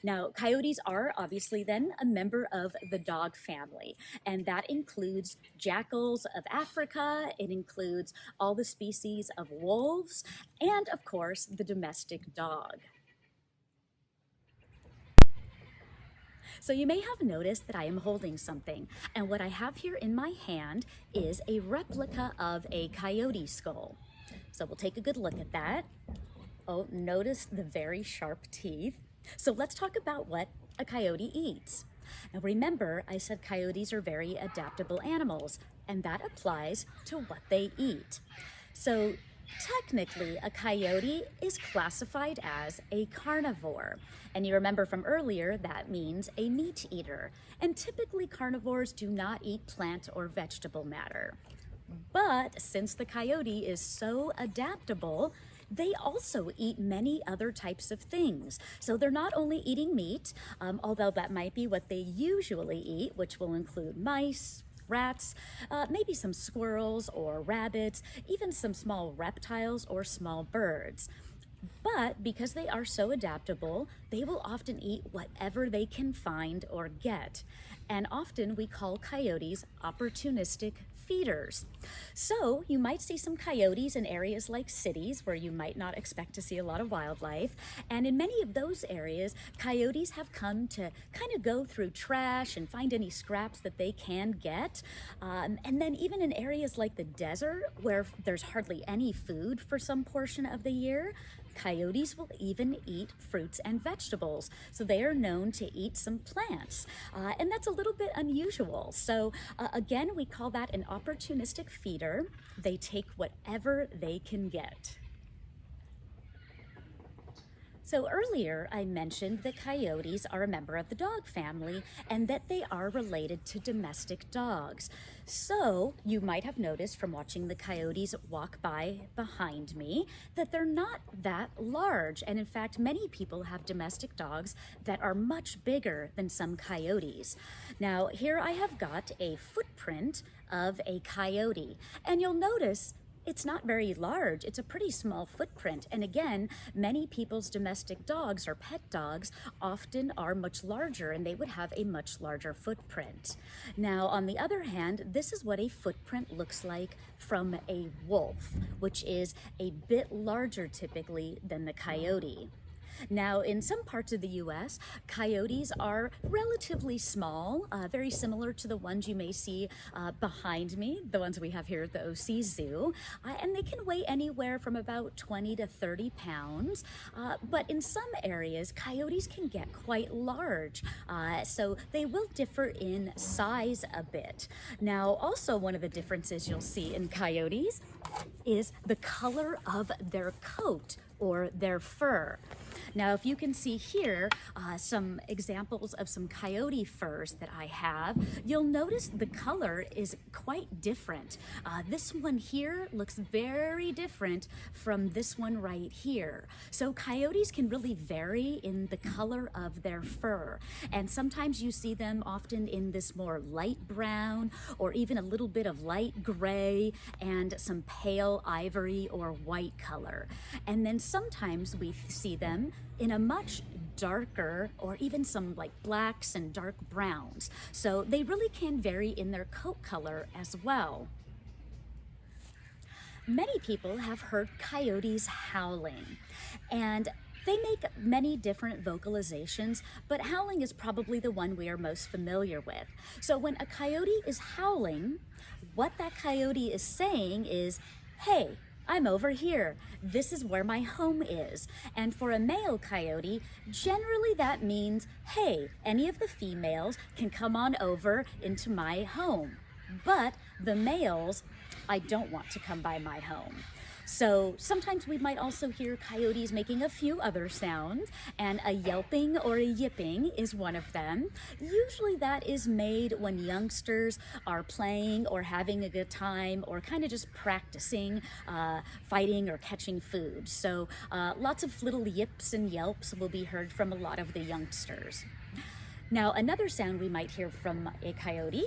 Now, coyotes are obviously then a member of the dog family, and that includes jackals of Africa, it includes all the species of wolves, and of course, the domestic dog. So you may have noticed that I am holding something, and what I have here in my hand is a replica of a coyote skull. So we'll take a good look at that. Oh, notice the very sharp teeth. So let's talk about what a coyote eats. Now remember, I said coyotes are very adaptable animals, and that applies to what they eat. So technically, a coyote is classified as a carnivore. And you remember from earlier, that means a meat eater. And typically carnivores do not eat plant or vegetable matter. But since the coyote is so adaptable, they also eat many other types of things. So they're not only eating meat, although that might be what they usually eat, which will include mice, rats, maybe some squirrels or rabbits, even some small reptiles or small birds. But because they are so adaptable, they will often eat whatever they can find or get. And often we call coyotes opportunistic feeders. So you might see some coyotes in areas like cities where you might not expect to see a lot of wildlife. And in many of those areas, coyotes have come to kind of go through trash and find any scraps that they can get. And then even in areas like the desert where there's hardly any food for some portion of the year, coyotes will even eat fruits and vegetables. So they are known to eat some plants. And that's a little bit unusual. So again, we call that an opportunistic feeder. They take whatever they can get. So earlier I mentioned that coyotes are a member of the dog family and that they are related to domestic dogs. So you might have noticed from watching the coyotes walk by behind me that they're not that large. And in fact, many people have domestic dogs that are much bigger than some coyotes. Now here I have got a footprint of a coyote, and you'll notice it's not very large. It's a pretty small footprint. And again, many people's domestic dogs or pet dogs often are much larger and they would have a much larger footprint. Now, on the other hand, this is what a footprint looks like from a wolf, which is a bit larger typically than the coyote. Now, in some parts of the U.S., coyotes are relatively small, very similar to the ones you may see behind me, the ones we have here at the OC Zoo, and they can weigh anywhere from about 20 to 30 pounds. But in some areas, coyotes can get quite large, so they will differ in size a bit. Now, also one of the differences you'll see in coyotes is the color of their coat or their fur. Now, if you can see here some examples of some coyote furs that I have, you'll notice the color is quite different. This one here looks very different from this one right here. So coyotes can really vary in the color of their fur. And sometimes you see them often in this more light brown or even a little bit of light gray and some pale ivory or white color. And then sometimes we see them in a much darker or even some like blacks and dark browns. So they really can vary in their coat color as well. Many people have heard coyotes howling, and they make many different vocalizations, but howling is probably the one we are most familiar with. So when a coyote is howling, what that coyote is saying is, "Hey, I'm over here. This is where my home is." And for a male coyote, generally that means, "Hey, any of the females can come on over into my home. But the males, I don't want to come by my home." So sometimes we might also hear coyotes making a few other sounds, and a yelping or a yipping is one of them. Usually that is made when youngsters are playing or having a good time or kind of just practicing fighting or catching food. So lots of little yips and yelps will be heard from a lot of the youngsters. Now, another sound we might hear from a coyote,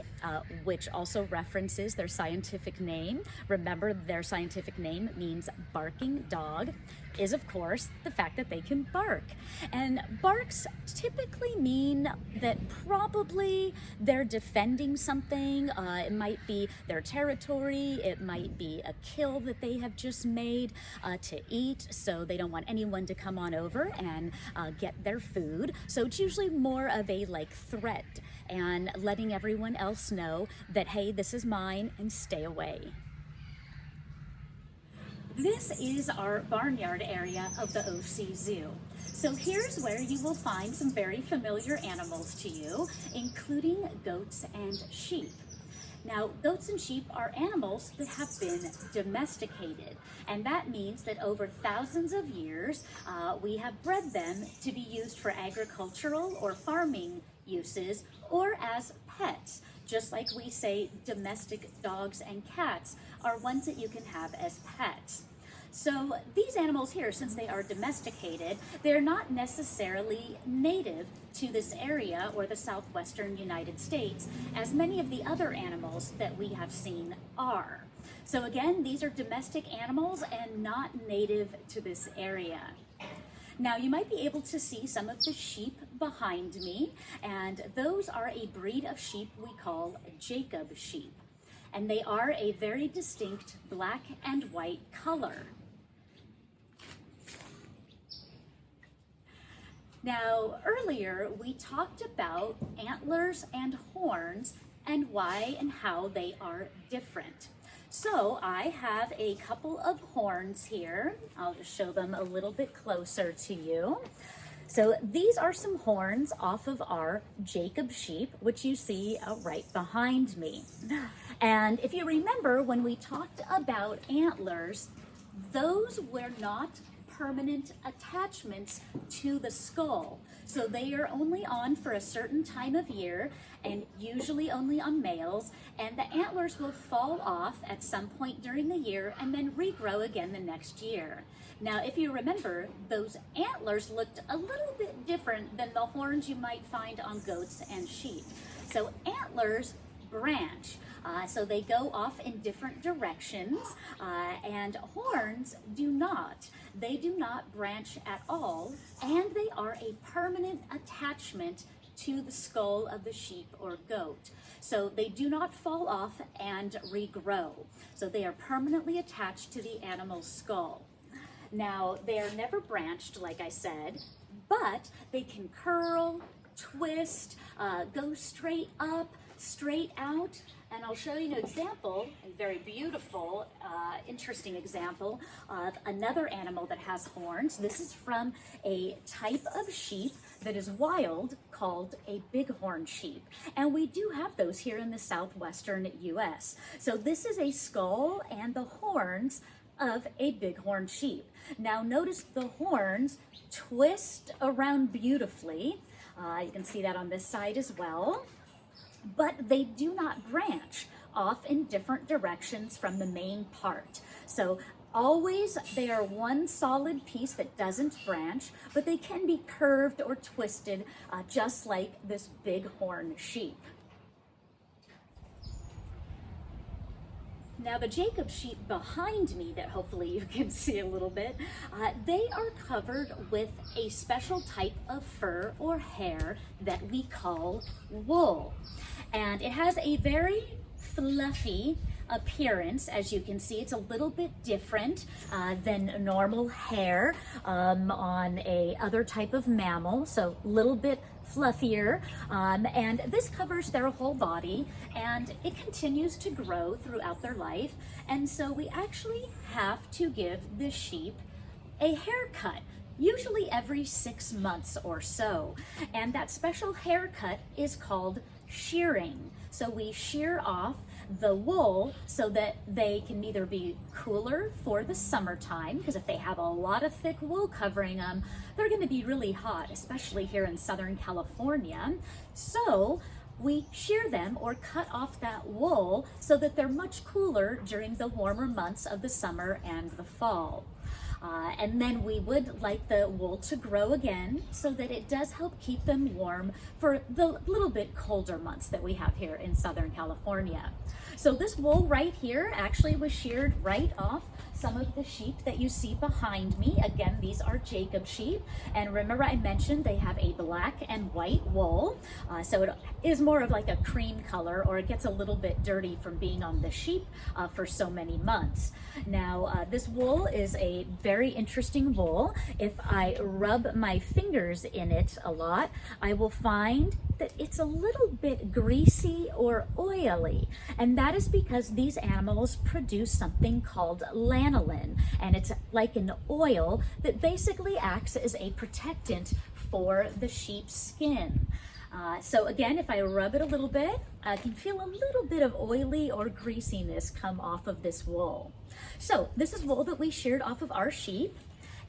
which also references their scientific name. Remember, their scientific name means barking dog, is of course the fact that they can bark. And barks typically mean that probably they're defending something. It might be their territory, it might be a kill that they have just made to eat, so they don't want anyone to come on over and get their food. So it's usually more of a like threat and letting everyone else know that, hey, this is mine and stay away. This is our barnyard area of the OC Zoo. So here's where you will find some very familiar animals to you, including goats and sheep. Now, goats and sheep are animals that have been domesticated, and that means that over thousands of years, we have bred them to be used for agricultural or farming uses or as pets. Just like we say domestic dogs and cats are ones that you can have as pets. So these animals here, since they are domesticated, they're not necessarily native to this area or the southwestern United States, as many of the other animals that we have seen are. So again, these are domestic animals and not native to this area. Now, you might be able to see some of the sheep behind me, and those are a breed of sheep we call Jacob sheep. And they are a very distinct black and white color. Now, earlier we talked about antlers and horns and why and how they are different. So I have a couple of horns here. I'll just show them a little bit closer to you. So these are some horns off of our Jacob sheep, which you see right behind me. And if you remember, when we talked about antlers, those were not permanent attachments to the skull. So they are only on for a certain time of year and usually only on males, and the antlers will fall off at some point during the year and then regrow again the next year. Now, if you remember, those antlers looked a little bit different than the horns you might find on goats and sheep. So antlers branch. So they go off in different directions, and horns do not. They do not branch at all, and they are a permanent attachment to the skull of the sheep or goat. So they do not fall off and regrow. So they are permanently attached to the animal's skull. Now, they are never branched, like I said, but they can curl, twist, go straight up, straight out. And I'll show you an example, a very beautiful, interesting example of another animal that has horns. This is from a type of sheep that is wild called a bighorn sheep. And we do have those here in the southwestern US. So this is a skull and the horns of a bighorn sheep. Now notice the horns twist around beautifully. You can see that on this side as well. But they do not branch off in different directions from the main part. So always they are one solid piece that doesn't branch, but they can be curved or twisted just like this bighorn sheep. Now the Jacob sheep behind me that hopefully you can see a little bit, they are covered with a special type of fur or hair that we call wool. And it has a very fluffy appearance. As you can see, it's a little bit different than normal hair on a other type of mammal, so a little bit fluffier, and this covers their whole body, and it continues to grow throughout their life. And so we actually have to give the sheep a haircut, usually every 6 months or so. And that special haircut is called shearing. So we shear off the wool so that they can either be cooler for the summertime, because if they have a lot of thick wool covering them, they're going to be really hot, especially here in Southern California. So we shear them or cut off that wool so that they're much cooler during the warmer months of the summer and the fall. And then we would like the wool to grow again so that it does help keep them warm for the little bit colder months that we have here in Southern California. So this wool right here actually was sheared right off some of the sheep that you see behind me. Again, these are Jacob sheep. And remember I mentioned they have a black and white wool. So it is more of like a cream color, or it gets a little bit dirty from being on the sheep for so many months. Now, this wool is a very interesting wool. If I rub my fingers in it a lot, I will find that it's a little bit greasy or oily, and that is because these animals produce something called lanolin, and it's like an oil that basically acts as a protectant for the sheep's skin. So again, if I rub it a little bit, I can feel a little bit of oily or greasiness come off of this wool. So this is wool that we sheared off of our sheep,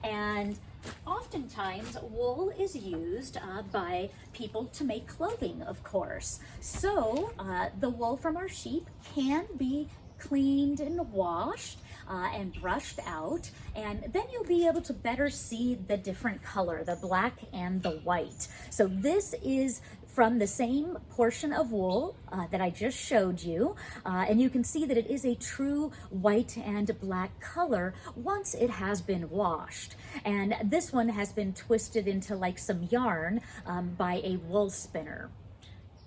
and oftentimes wool is used by people to make clothing, of course. So the wool from our sheep can be cleaned and washed and brushed out, and then you'll be able to better see the different color, the black and the white. So this is from the same portion of wool that I just showed you, and you can see that it is a true white and black color once it has been washed. And this one has been twisted into like some yarn by a wool spinner.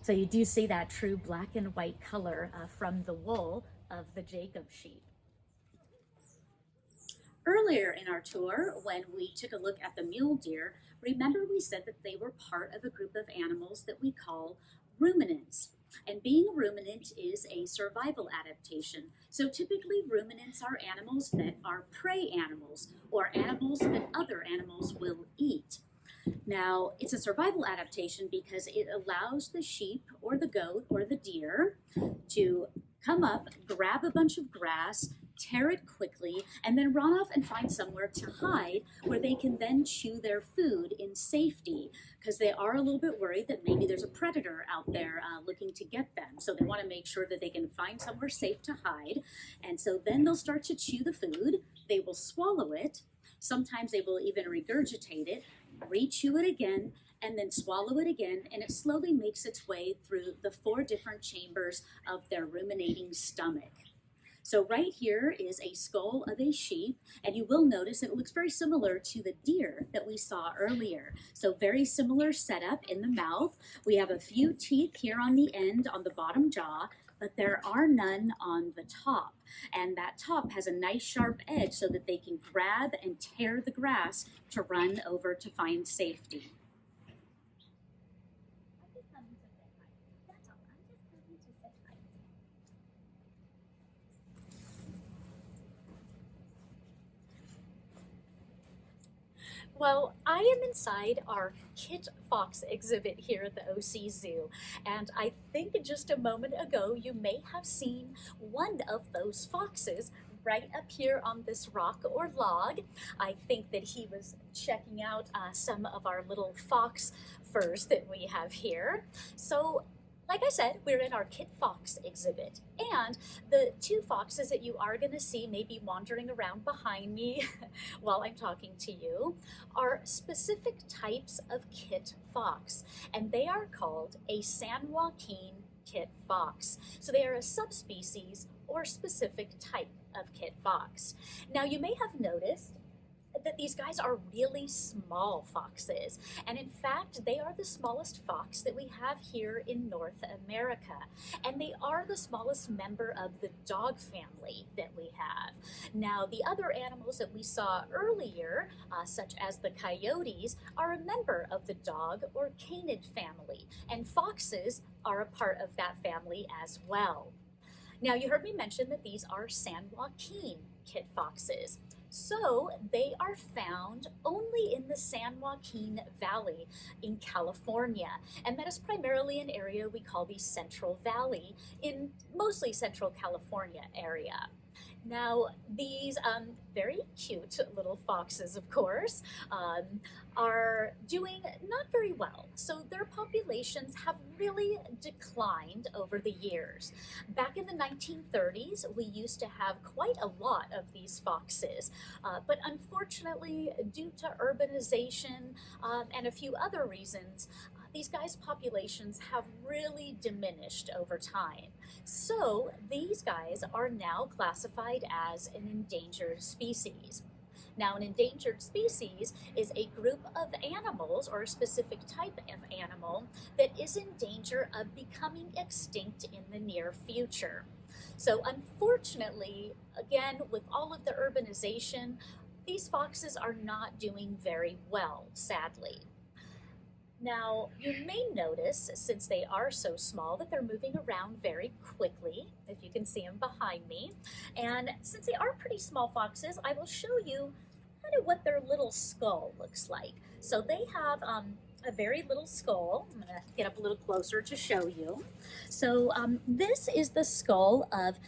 So you do see that true black and white color from the wool of the Jacob sheep. Earlier in our tour, when we took a look at the mule deer, remember we said that they were part of a group of animals that we call ruminants. And being a ruminant is a survival adaptation. So typically ruminants are animals that are prey animals, or animals that other animals will eat. Now, it's a survival adaptation because it allows the sheep or the goat or the deer to come up, grab a bunch of grass, tear it quickly, and then run off and find somewhere to hide where they can then chew their food in safety, because they are a little bit worried that maybe there's a predator out there looking to get them. So they want to make sure that they can find somewhere safe to hide. And so then they'll start to chew the food. They will swallow it. Sometimes they will even regurgitate it, re-chew it again, and then swallow it again, and it slowly makes its way through the 4 different chambers of their ruminating stomach. So right here is a skull of a sheep, and you will notice it looks very similar to the deer that we saw earlier. So very similar setup in the mouth. We have a few teeth here on the end on the bottom jaw, but there are none on the top. And that top has a nice sharp edge so that they can grab and tear the grass to run over to find safety. Well, I am inside our kit fox exhibit here at the OC Zoo, and I think just a moment ago you may have seen one of those foxes right up here on this rock or log. I think that he was checking out some of our little fox furs that we have here. So, like I said, we're in our kit fox exhibit, and the 2 foxes that you are going to see maybe wandering around behind me while I'm talking to you are specific types of kit fox, and they are called a San Joaquin kit fox. So they are a subspecies or specific type of kit fox. Now you may have noticed that these guys are really small foxes, and in fact they are the smallest fox that we have here in North America, and they are the smallest member of the dog family that we have. Now the other animals that we saw earlier, such as the coyotes, are a member of the dog or canid family, and foxes are a part of that family as well. Now you heard me mention that these are San Joaquin kit foxes. So they are found only in the San Joaquin Valley in California, and that is primarily an area we call the Central Valley in mostly Central California area. Now, these very cute little foxes, of course, are doing not very well. So their populations have really declined over the years. Back in the 1930s, we used to have quite a lot of these foxes, but unfortunately, due to urbanization and a few other reasons, these guys' populations have really diminished over time. So these guys are now classified as an endangered species. Now, an endangered species is a group of animals or a specific type of animal that is in danger of becoming extinct in the near future. So unfortunately, again, with all of the urbanization, these foxes are not doing very well, sadly. Now, you may notice, since they are so small, that they're moving around very quickly, if you can see them behind me. And since they are pretty small foxes, I will show you kind of what their little skull looks like. So they have a very little skull. I'm going to get up a little closer to show you. So this is the skull of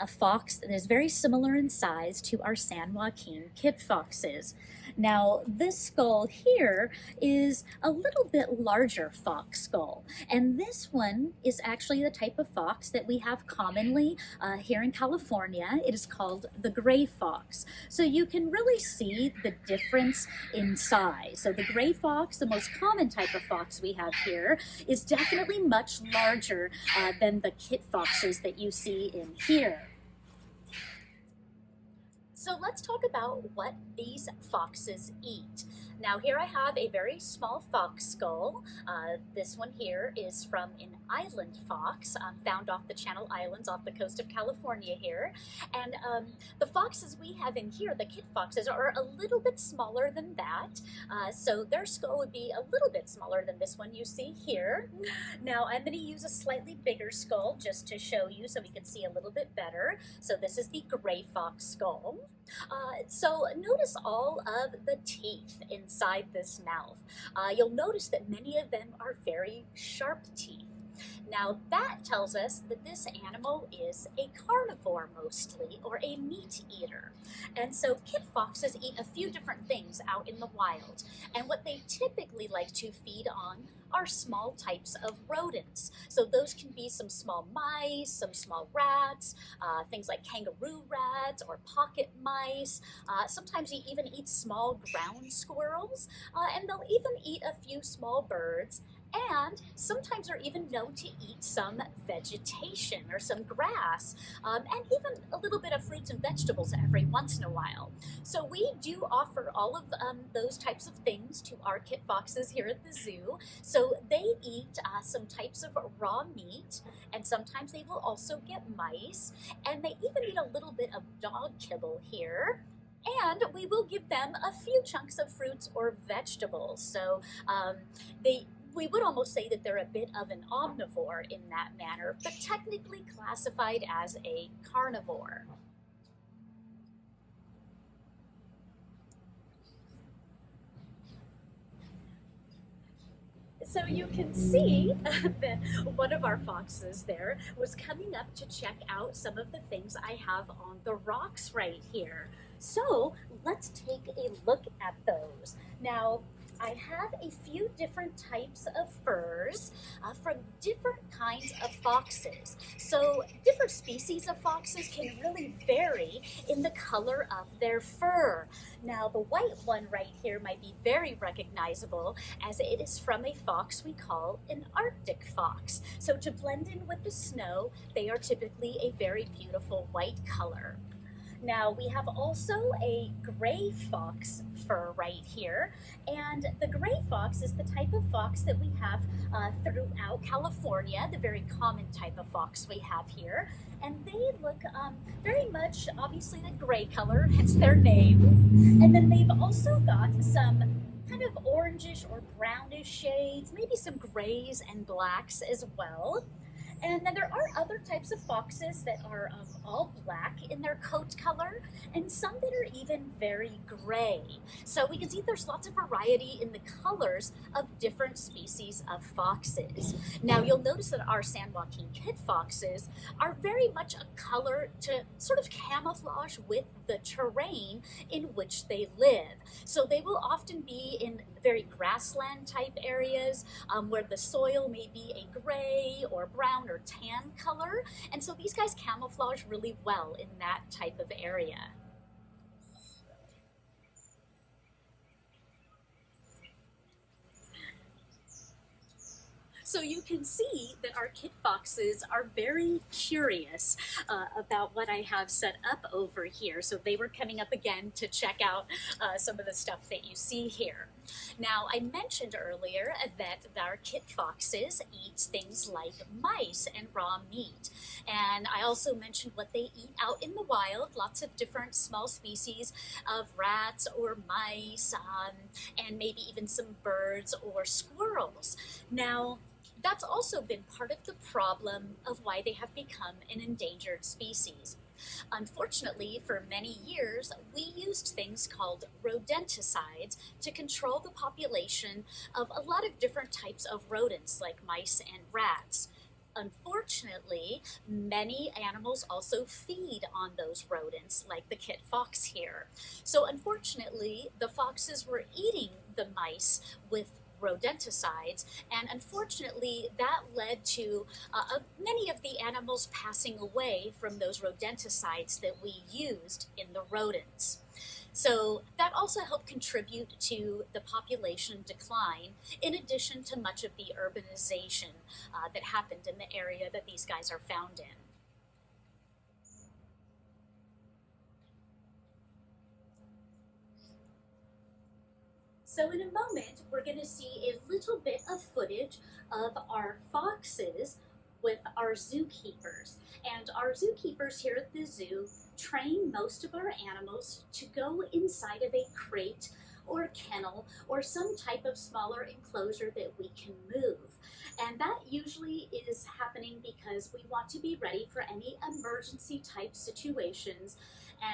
a fox that is very similar in size to our San Joaquin kit foxes. Now, this skull here is a little bit larger fox skull, and this one is actually the type of fox that we have commonly here in California. It is called the gray fox. So you can really see the difference in size. So the gray fox, the most common type of fox we have here, is definitely much larger than the kit foxes that you see in here. So let's talk about what these foxes eat. Now here I have a very small fox skull. This one here is from an island fox found off the Channel Islands off the coast of California here. And the foxes we have in here, the kit foxes, are a little bit smaller than that. So their skull would be a little bit smaller than this one you see here. Now I'm going to use a slightly bigger skull just to show you so we can see a little bit better. So this is the gray fox skull. So notice all of the teeth inside this mouth. You'll notice that many of them are very sharp teeth. Now that tells us that this animal is a carnivore mostly, or a meat eater. And so kit foxes eat a few different things out in the wild. And what they typically like to feed on are small types of rodents. So those can be some small mice, some small rats, things like kangaroo rats or pocket mice. Sometimes you even eat small ground squirrels, and they'll even eat a few small birds. And sometimes they're even known to eat some vegetation or some grass, and even a little bit of fruits and vegetables every once in a while. So we do offer all of those types of things to our kit foxes here at the zoo. So they eat some types of raw meat, and sometimes they will also get mice, and they even eat a little bit of dog kibble here. And we will give them a few chunks of fruits or vegetables. So we would almost say that they're a bit of an omnivore in that manner, but technically classified as a carnivore. So you can see that one of our foxes there was coming up to check out some of the things I have on the rocks right here. So let's take a look at those. Now, I have a few different types of furs from different kinds of foxes. So different species of foxes can really vary in the color of their fur. Now the white one right here might be very recognizable, as it is from a fox we call an Arctic fox. So to blend in with the snow, they are typically a very beautiful white color. Now we have also a gray fox fur right here, and the gray fox is the type of fox that we have throughout California, the very common type of fox we have here, and they look very much obviously the gray color, hence their name, and then they've also got some kind of orangish or brownish shades, maybe some grays and blacks as well. And then there are other types of foxes that are all black in their coat color, and some that are even very gray. So we can see there's lots of variety in the colors of different species of foxes. Now you'll notice that our San Joaquin kit foxes are very much a color to sort of camouflage with the terrain in which they live. So they will often be in very grassland type areas where the soil may be a gray or brown or tan color. And so these guys camouflage really well in that type of area. So you can see that our kit foxes are very curious about what I have set up over here. So they were coming up again to check out some of the stuff that you see here. Now, I mentioned earlier that our kit foxes eat things like mice and raw meat. And I also mentioned what they eat out in the wild, lots of different small species of rats or mice, and maybe even some birds or squirrels. Now, that's also been part of the problem of why they have become an endangered species. Unfortunately, for many years, we used things called rodenticides to control the population of a lot of different types of rodents like mice and rats. Unfortunately, many animals also feed on those rodents, like the kit fox here. So unfortunately, the foxes were eating the mice with rodenticides, and unfortunately that led to many of the animals passing away from those rodenticides that we used in the rodents. So that also helped contribute to the population decline, in addition to much of the urbanization that happened in the area that these guys are found in. So in a moment, we're going to see a little bit of footage of our foxes with our zookeepers. And our zookeepers here at the zoo train most of our animals to go inside of a crate or kennel or some type of smaller enclosure that we can move. And that usually is happening because we want to be ready for any emergency type situations.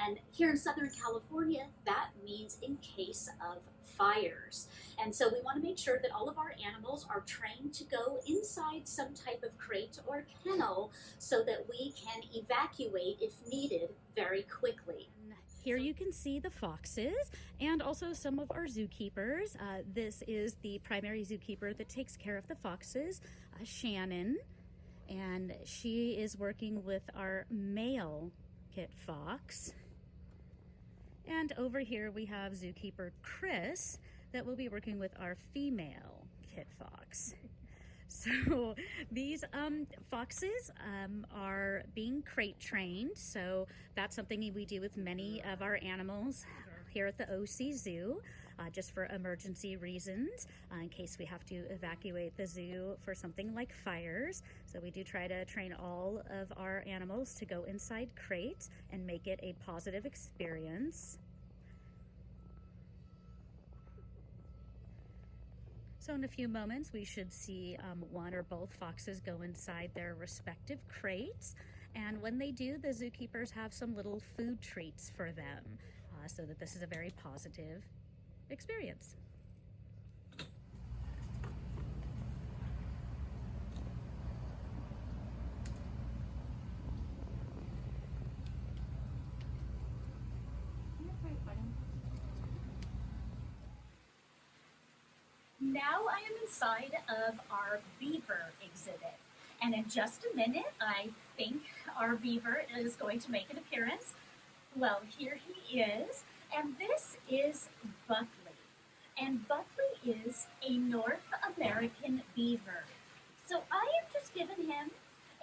And here in Southern California, that means in case of fires. And so we want to make sure that all of our animals are trained to go inside some type of crate or kennel so that we can evacuate if needed very quickly. Here you can see the foxes and also some of our zookeepers. This is the primary zookeeper that takes care of the foxes, Shannon, and she is working with our male kit fox. And over here we have zookeeper Chris that will be working with our female kit fox. So these foxes are being crate trained, so that's something we do with many of our animals here at the OC Zoo, just for emergency reasons, in case we have to evacuate the zoo for something like fires. So we do try to train all of our animals to go inside crates and make it a positive experience. So in a few moments, we should see one or both foxes go inside their respective crates. And when they do, the zookeepers have some little food treats for them, so that this is a very positive experience. Now I am inside of our beaver exhibit, and in just a minute I think our beaver is going to make an appearance. Well, here he is, and this is Buckley, and Buckley is a North American beaver. So I have just given him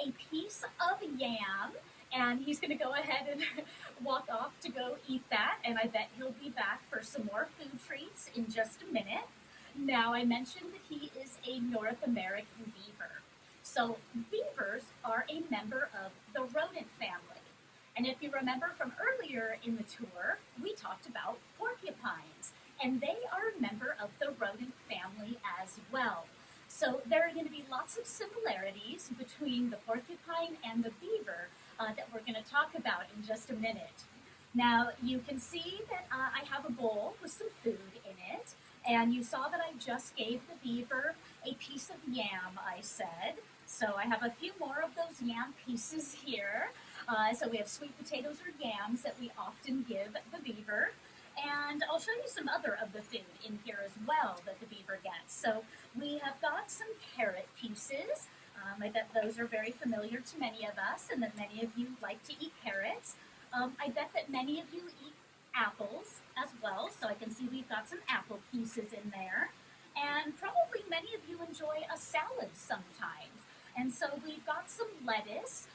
a piece of yam, and he's going to go ahead and walk off to go eat that, and I bet he'll be back for some more food treats in just a minute. Now, I mentioned that he is a North American beaver. So beavers are a member of the rodent family. And if you remember from earlier in the tour, we talked about porcupines, and they are a member of the rodent family as well. So there are going to be lots of similarities between the porcupine and the beaver that we're going to talk about in just a minute. Now, you can see that I have a bowl with some food in it, and you saw that I just gave the beaver a piece of yam, I said. So I have a few more of those yam pieces here. So we have sweet potatoes or yams that we often give the beaver. And I'll show you some other of the food in here as well that the beaver gets. So we have got some carrot pieces. I bet those are very familiar to many of us, and that many of you like to eat carrots. I bet that many of you eat apples as well, so I can see we've got some apple pieces in there. And probably many of you enjoy a salad sometimes. And so we've got some lettuce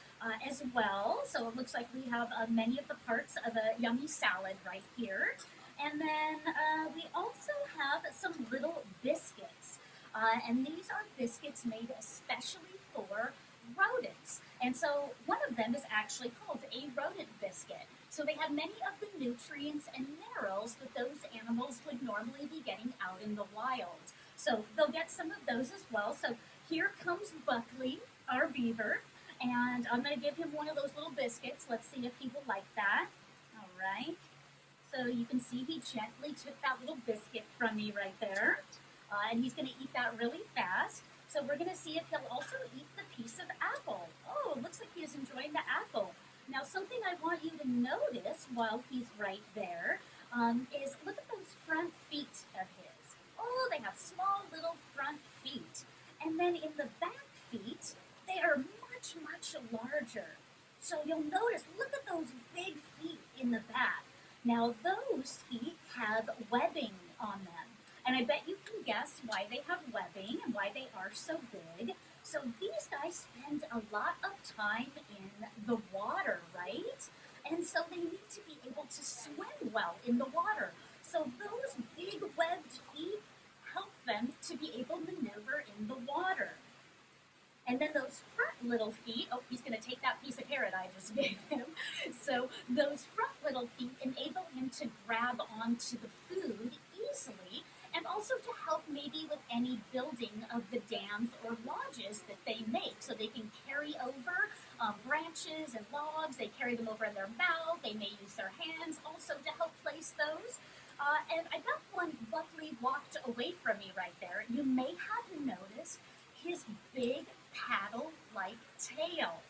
as well. So it looks like we have many of the parts of a yummy salad right here. And then we also have some little biscuits. And these are biscuits made especially for rodents. And so one of them is actually called a rodent biscuit. So they have many of the nutrients and minerals that those animals would normally be getting out in the wild. So they'll get some of those as well. So here comes Buckley, our beaver, and I'm going to give him one of those little biscuits. Let's see if he will like that. All right. So you can see he gently took that little biscuit from me right there, and he's going to eat that really fast. So we're going to see if he'll also eat the piece of apple. Oh, it looks like he is enjoying the apple. Now, something I want you to notice while he's right there is look at those front feet of his. Oh, they have small little front feet. And then in the back feet, they are much, much larger. So you'll notice, look at those big feet in the back. Now, those feet have webbing on them. And I bet you can guess why they have webbing and why they are so big. So these guys spend a lot of time in the water, right? And so they need to be able to swim well in the water. So those big webbed feet help them to be able to maneuver in the water. And then those front little feet, oh, he's going to take that piece of carrot I just gave him. So those front little feet enable him to grab onto the food easily, and also to help maybe with any building of the dams or lodges that they make. So they can carry over branches and logs, they carry them over in their mouth, they may use their hands also to help place those. And I bet when Buckley walked away from me right there, you may have noticed his big paddle-like tail.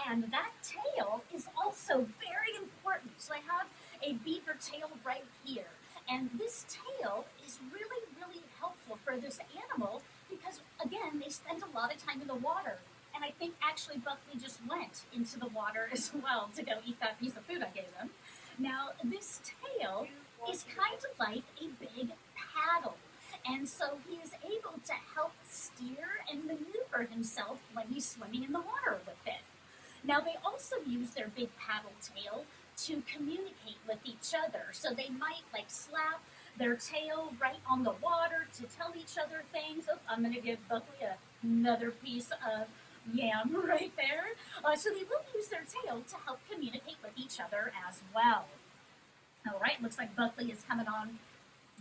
And that tail is also very important. So I have a beaver tail right here. And this tail is really, really helpful for this animal because, again, they spend a lot of time in the water. And I think actually Buckley just went into the water as well to go eat that piece of food I gave him. Now, this tail is kind of like a big paddle. And so he is able to help steer and maneuver himself when he's swimming in the water with it. Now, they also use their big paddle tail to communicate with each other. So they might like slap their tail right on the water to tell each other things. Oh, I'm going to give Buckley another piece of yam right there. So they will use their tail to help communicate with each other as well. All right, looks like Buckley is coming on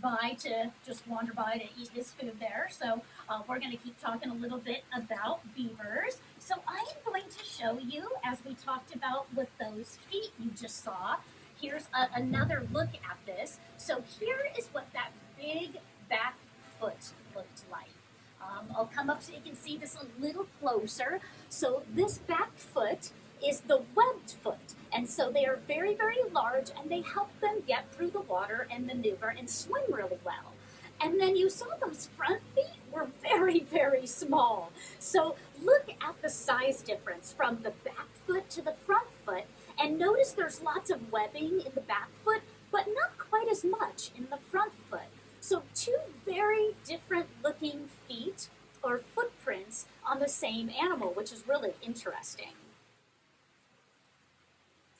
by to just wander by to eat his food there. So we're going to keep talking a little bit about beavers. So I am going to show you, as we talked about with those feet you just saw, here's another look at this. So here is what that big back foot looked like. I'll come up so you can see this a little closer. So this back foot is the webbed foot. And so they are very, very large, and they help them get through the water and maneuver and swim really well. And then you saw those front feet were very, very small. So look at the size difference from the back foot to the front foot, and notice there's lots of webbing in the back foot, but not quite as much in the front foot. So two very different looking feet or footprints on the same animal, which is really interesting.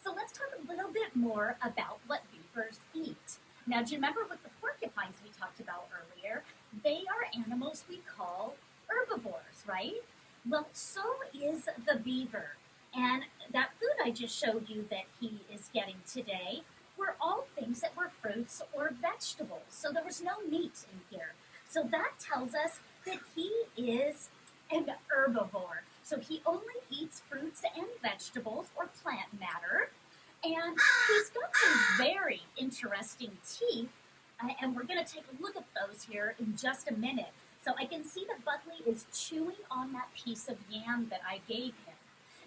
So let's talk a little bit more about what beavers eat. Now, do you remember with the porcupines we talked about earlier? They are animals we call herbivores, right? Well, so is the beaver. And that food I just showed you that he is getting today were all things that were fruits or vegetables. So there was no meat in here. So that tells us that he is an herbivore. So he only eats fruits and vegetables or plant matter. And he's got some very interesting teeth. And we're going to take a look at those here in just a minute. So I can see that Buckley is chewing on that piece of yam that I gave him.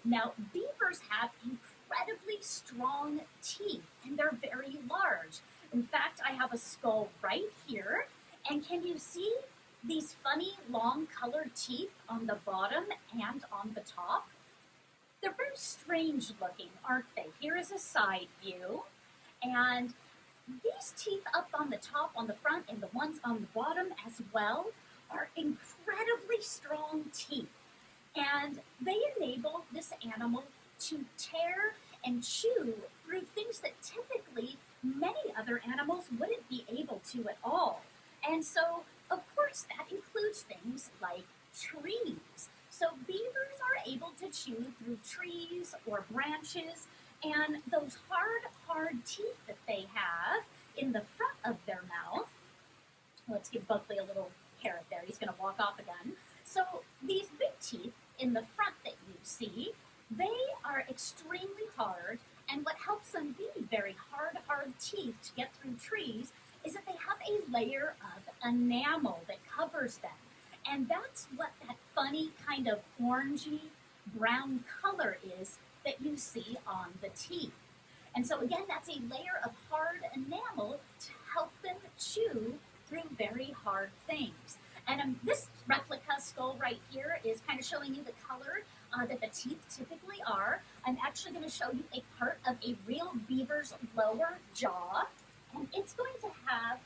Now, beavers have incredibly strong teeth, and they're very large. In fact, I have a skull right here, and can you see these funny long colored teeth on the bottom and on the top? They're very strange looking, aren't they? Here is a side view, and these teeth up on the top, on the front, and the ones on the bottom as well are incredibly strong teeth. And they enable this animal to tear and chew through things that typically many other animals wouldn't be able to at all. And so, of course, that includes things like trees. So beavers are able to chew through trees or branches, and those hard teeth that they have in the front of their mouth. Let's give Buckley a little carrot there. He's going to walk off again. So these big teeth in the front that you see, they are extremely hard, and what helps them be very hard teeth to get through trees is that they have a layer of enamel that covers them. And that's what that funny kind of orangey brown color is that you see on the teeth. And so again, that's a layer of hard enamel to help them chew through very hard things. And this replica skull right here is kind of showing you the color that the teeth typically are. I'm actually going to show you a part of a real beaver's lower jaw, and it's going to have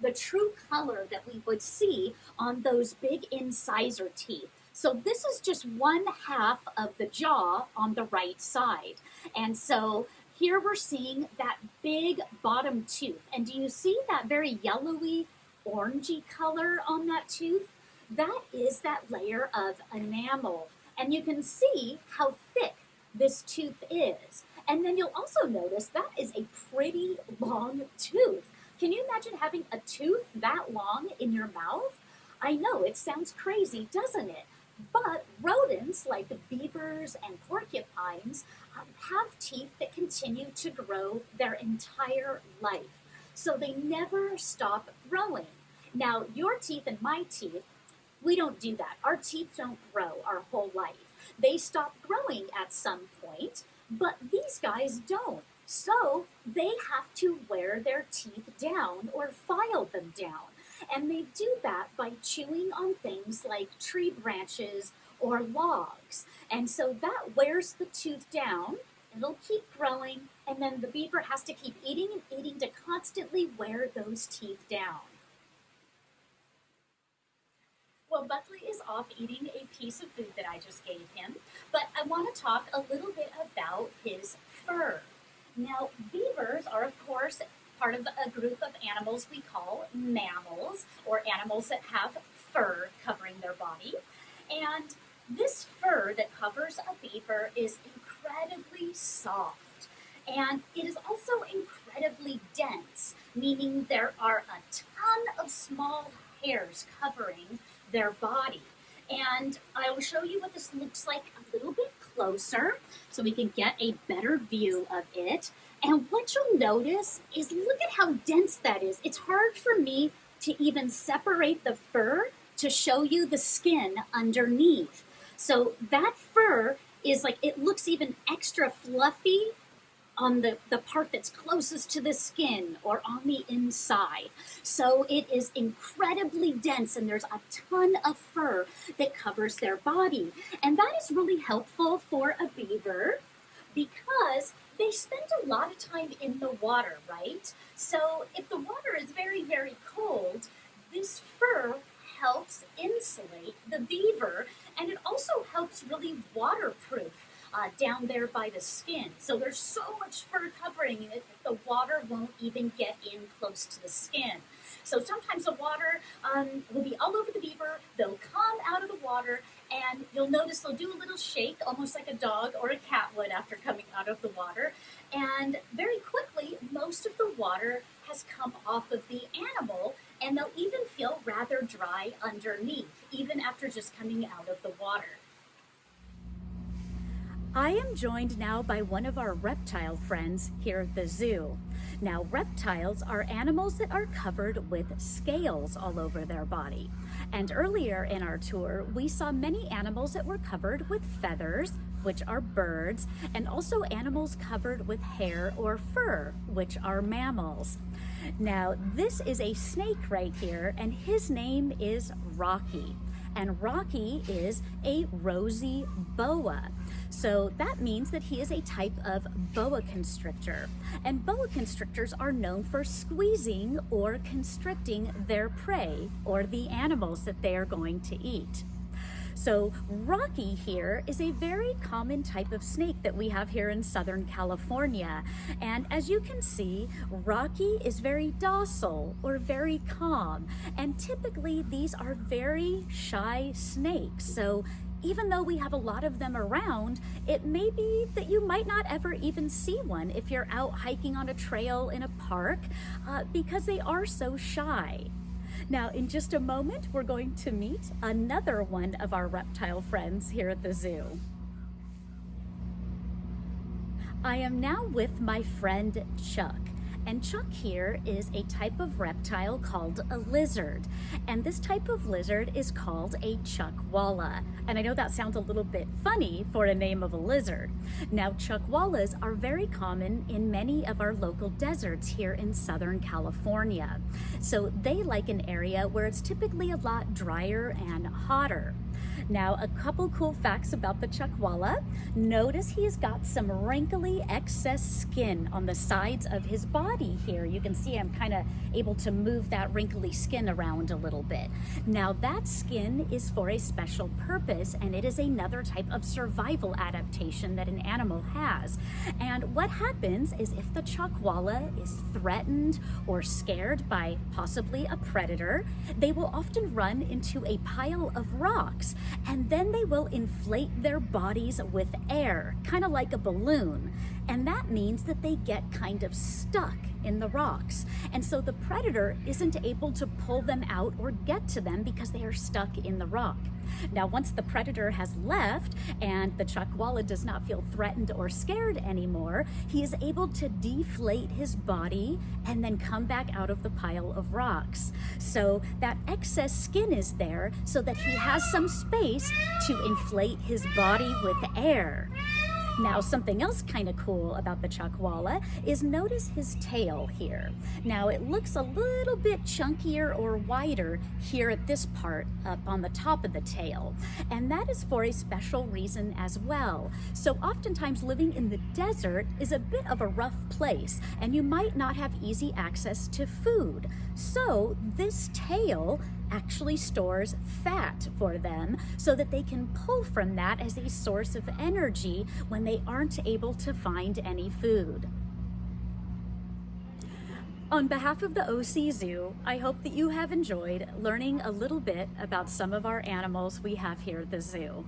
the true color that we would see on those big incisor teeth. So this is just one half of the jaw on the right side. And so here we're seeing that big bottom tooth. And do you see that very yellowy, orangey color on that tooth? That is that layer of enamel. And you can see how thick this tooth is. And then you'll also notice that is a pretty long tooth. Can you imagine having a tooth that long in your mouth? I know, it sounds crazy, doesn't it? But rodents like the beavers and porcupines have teeth that continue to grow their entire life. So they never stop growing. Now, your teeth and my teeth, we don't do that. Our teeth don't grow our whole life. They stop growing at some point, but these guys don't. So they have to wear their teeth down or file them down. And they do that by chewing on things like tree branches or logs. And so that wears the tooth down. It'll keep growing, and then the beaver has to keep eating and eating to constantly wear those teeth down. Well, Buckley is off eating a piece of food that I just gave him, but I want to talk a little bit about his fur. Now, beavers are, of course, part of a group of animals we call mammals, or animals that have fur covering their body. And this fur that covers a beaver is incredibly soft. And it is also incredibly dense, meaning there are a ton of small hairs covering their body. And I will show you what this looks like a little bit closer so we can get a better view of it. And what you'll notice is look at how dense that is. It's hard for me to even separate the fur to show you the skin underneath. So that fur is like, it looks even extra fluffy on the part that's closest to the skin or on the inside. So it is incredibly dense, and there's a ton of fur that covers their body. And that is really helpful for a beaver because they spend a lot of time in the water, right? So if the water is very, very cold, this fur helps insulate the beaver, and it also helps really waterproof down there by the skin. So there's so much fur covering it that the water won't even get in close to the skin. So sometimes the water will be all over the beaver. They'll come out of the water, and you'll notice they'll do a little shake, almost like a dog or a cat would after coming out of the water. And very quickly, most of the water has come off of the animal, and they'll even feel rather dry underneath, even after just coming out of the water. I am joined now by one of our reptile friends here at the zoo. Now, reptiles are animals that are covered with scales all over their body. And earlier in our tour, we saw many animals that were covered with feathers, which are birds, and also animals covered with hair or fur, which are mammals. Now, this is a snake right here, and his name is Rocky. And Rocky is a rosy boa. So that means that he is a type of boa constrictor. And boa constrictors are known for squeezing or constricting their prey, or the animals that they are going to eat. So Rocky here is a very common type of snake that we have here in Southern California. And as you can see, Rocky is very docile or very calm. And typically these are very shy snakes. So even though we have a lot of them around, it may be that you might not ever even see one if you're out hiking on a trail in a park because they are so shy. Now, in just a moment, we're going to meet another one of our reptile friends here at the zoo. I am now with my friend Chuck. And Chuck here is a type of reptile called a lizard. And this type of lizard is called a chuckwalla. And I know that sounds a little bit funny for a name of a lizard. Now, chuckwallas are very common in many of our local deserts here in Southern California. So they like an area where it's typically a lot drier and hotter. Now, a couple cool facts about the chuckwalla. Notice he's got some wrinkly excess skin on the sides of his body here. You can see I'm kind of able to move that wrinkly skin around a little bit. Now, that skin is for a special purpose, and it is another type of survival adaptation that an animal has. And what happens is if the chuckwalla is threatened or scared by possibly a predator, they will often run into a pile of rocks, and then they will inflate their bodies with air, kind of like a balloon. And that means that they get kind of stuck in the rocks. And so the predator isn't able to pull them out or get to them because they are stuck in the rock. Now, once the predator has left and the chuckwalla does not feel threatened or scared anymore, he is able to deflate his body and then come back out of the pile of rocks. So that excess skin is there so that he has some space to inflate his body with air. Now, something else kind of cool about the chuckwalla is notice his tail here. Now, it looks a little bit chunkier or wider here at this part up on the top of the tail. And that is for a special reason as well. So oftentimes living in the desert is a bit of a rough place, and you might not have easy access to food. So this tail actually stores fat for them so that they can pull from that as a source of energy when they aren't able to find any food. On behalf of the OC Zoo, I hope that you have enjoyed learning a little bit about some of our animals we have here at the zoo.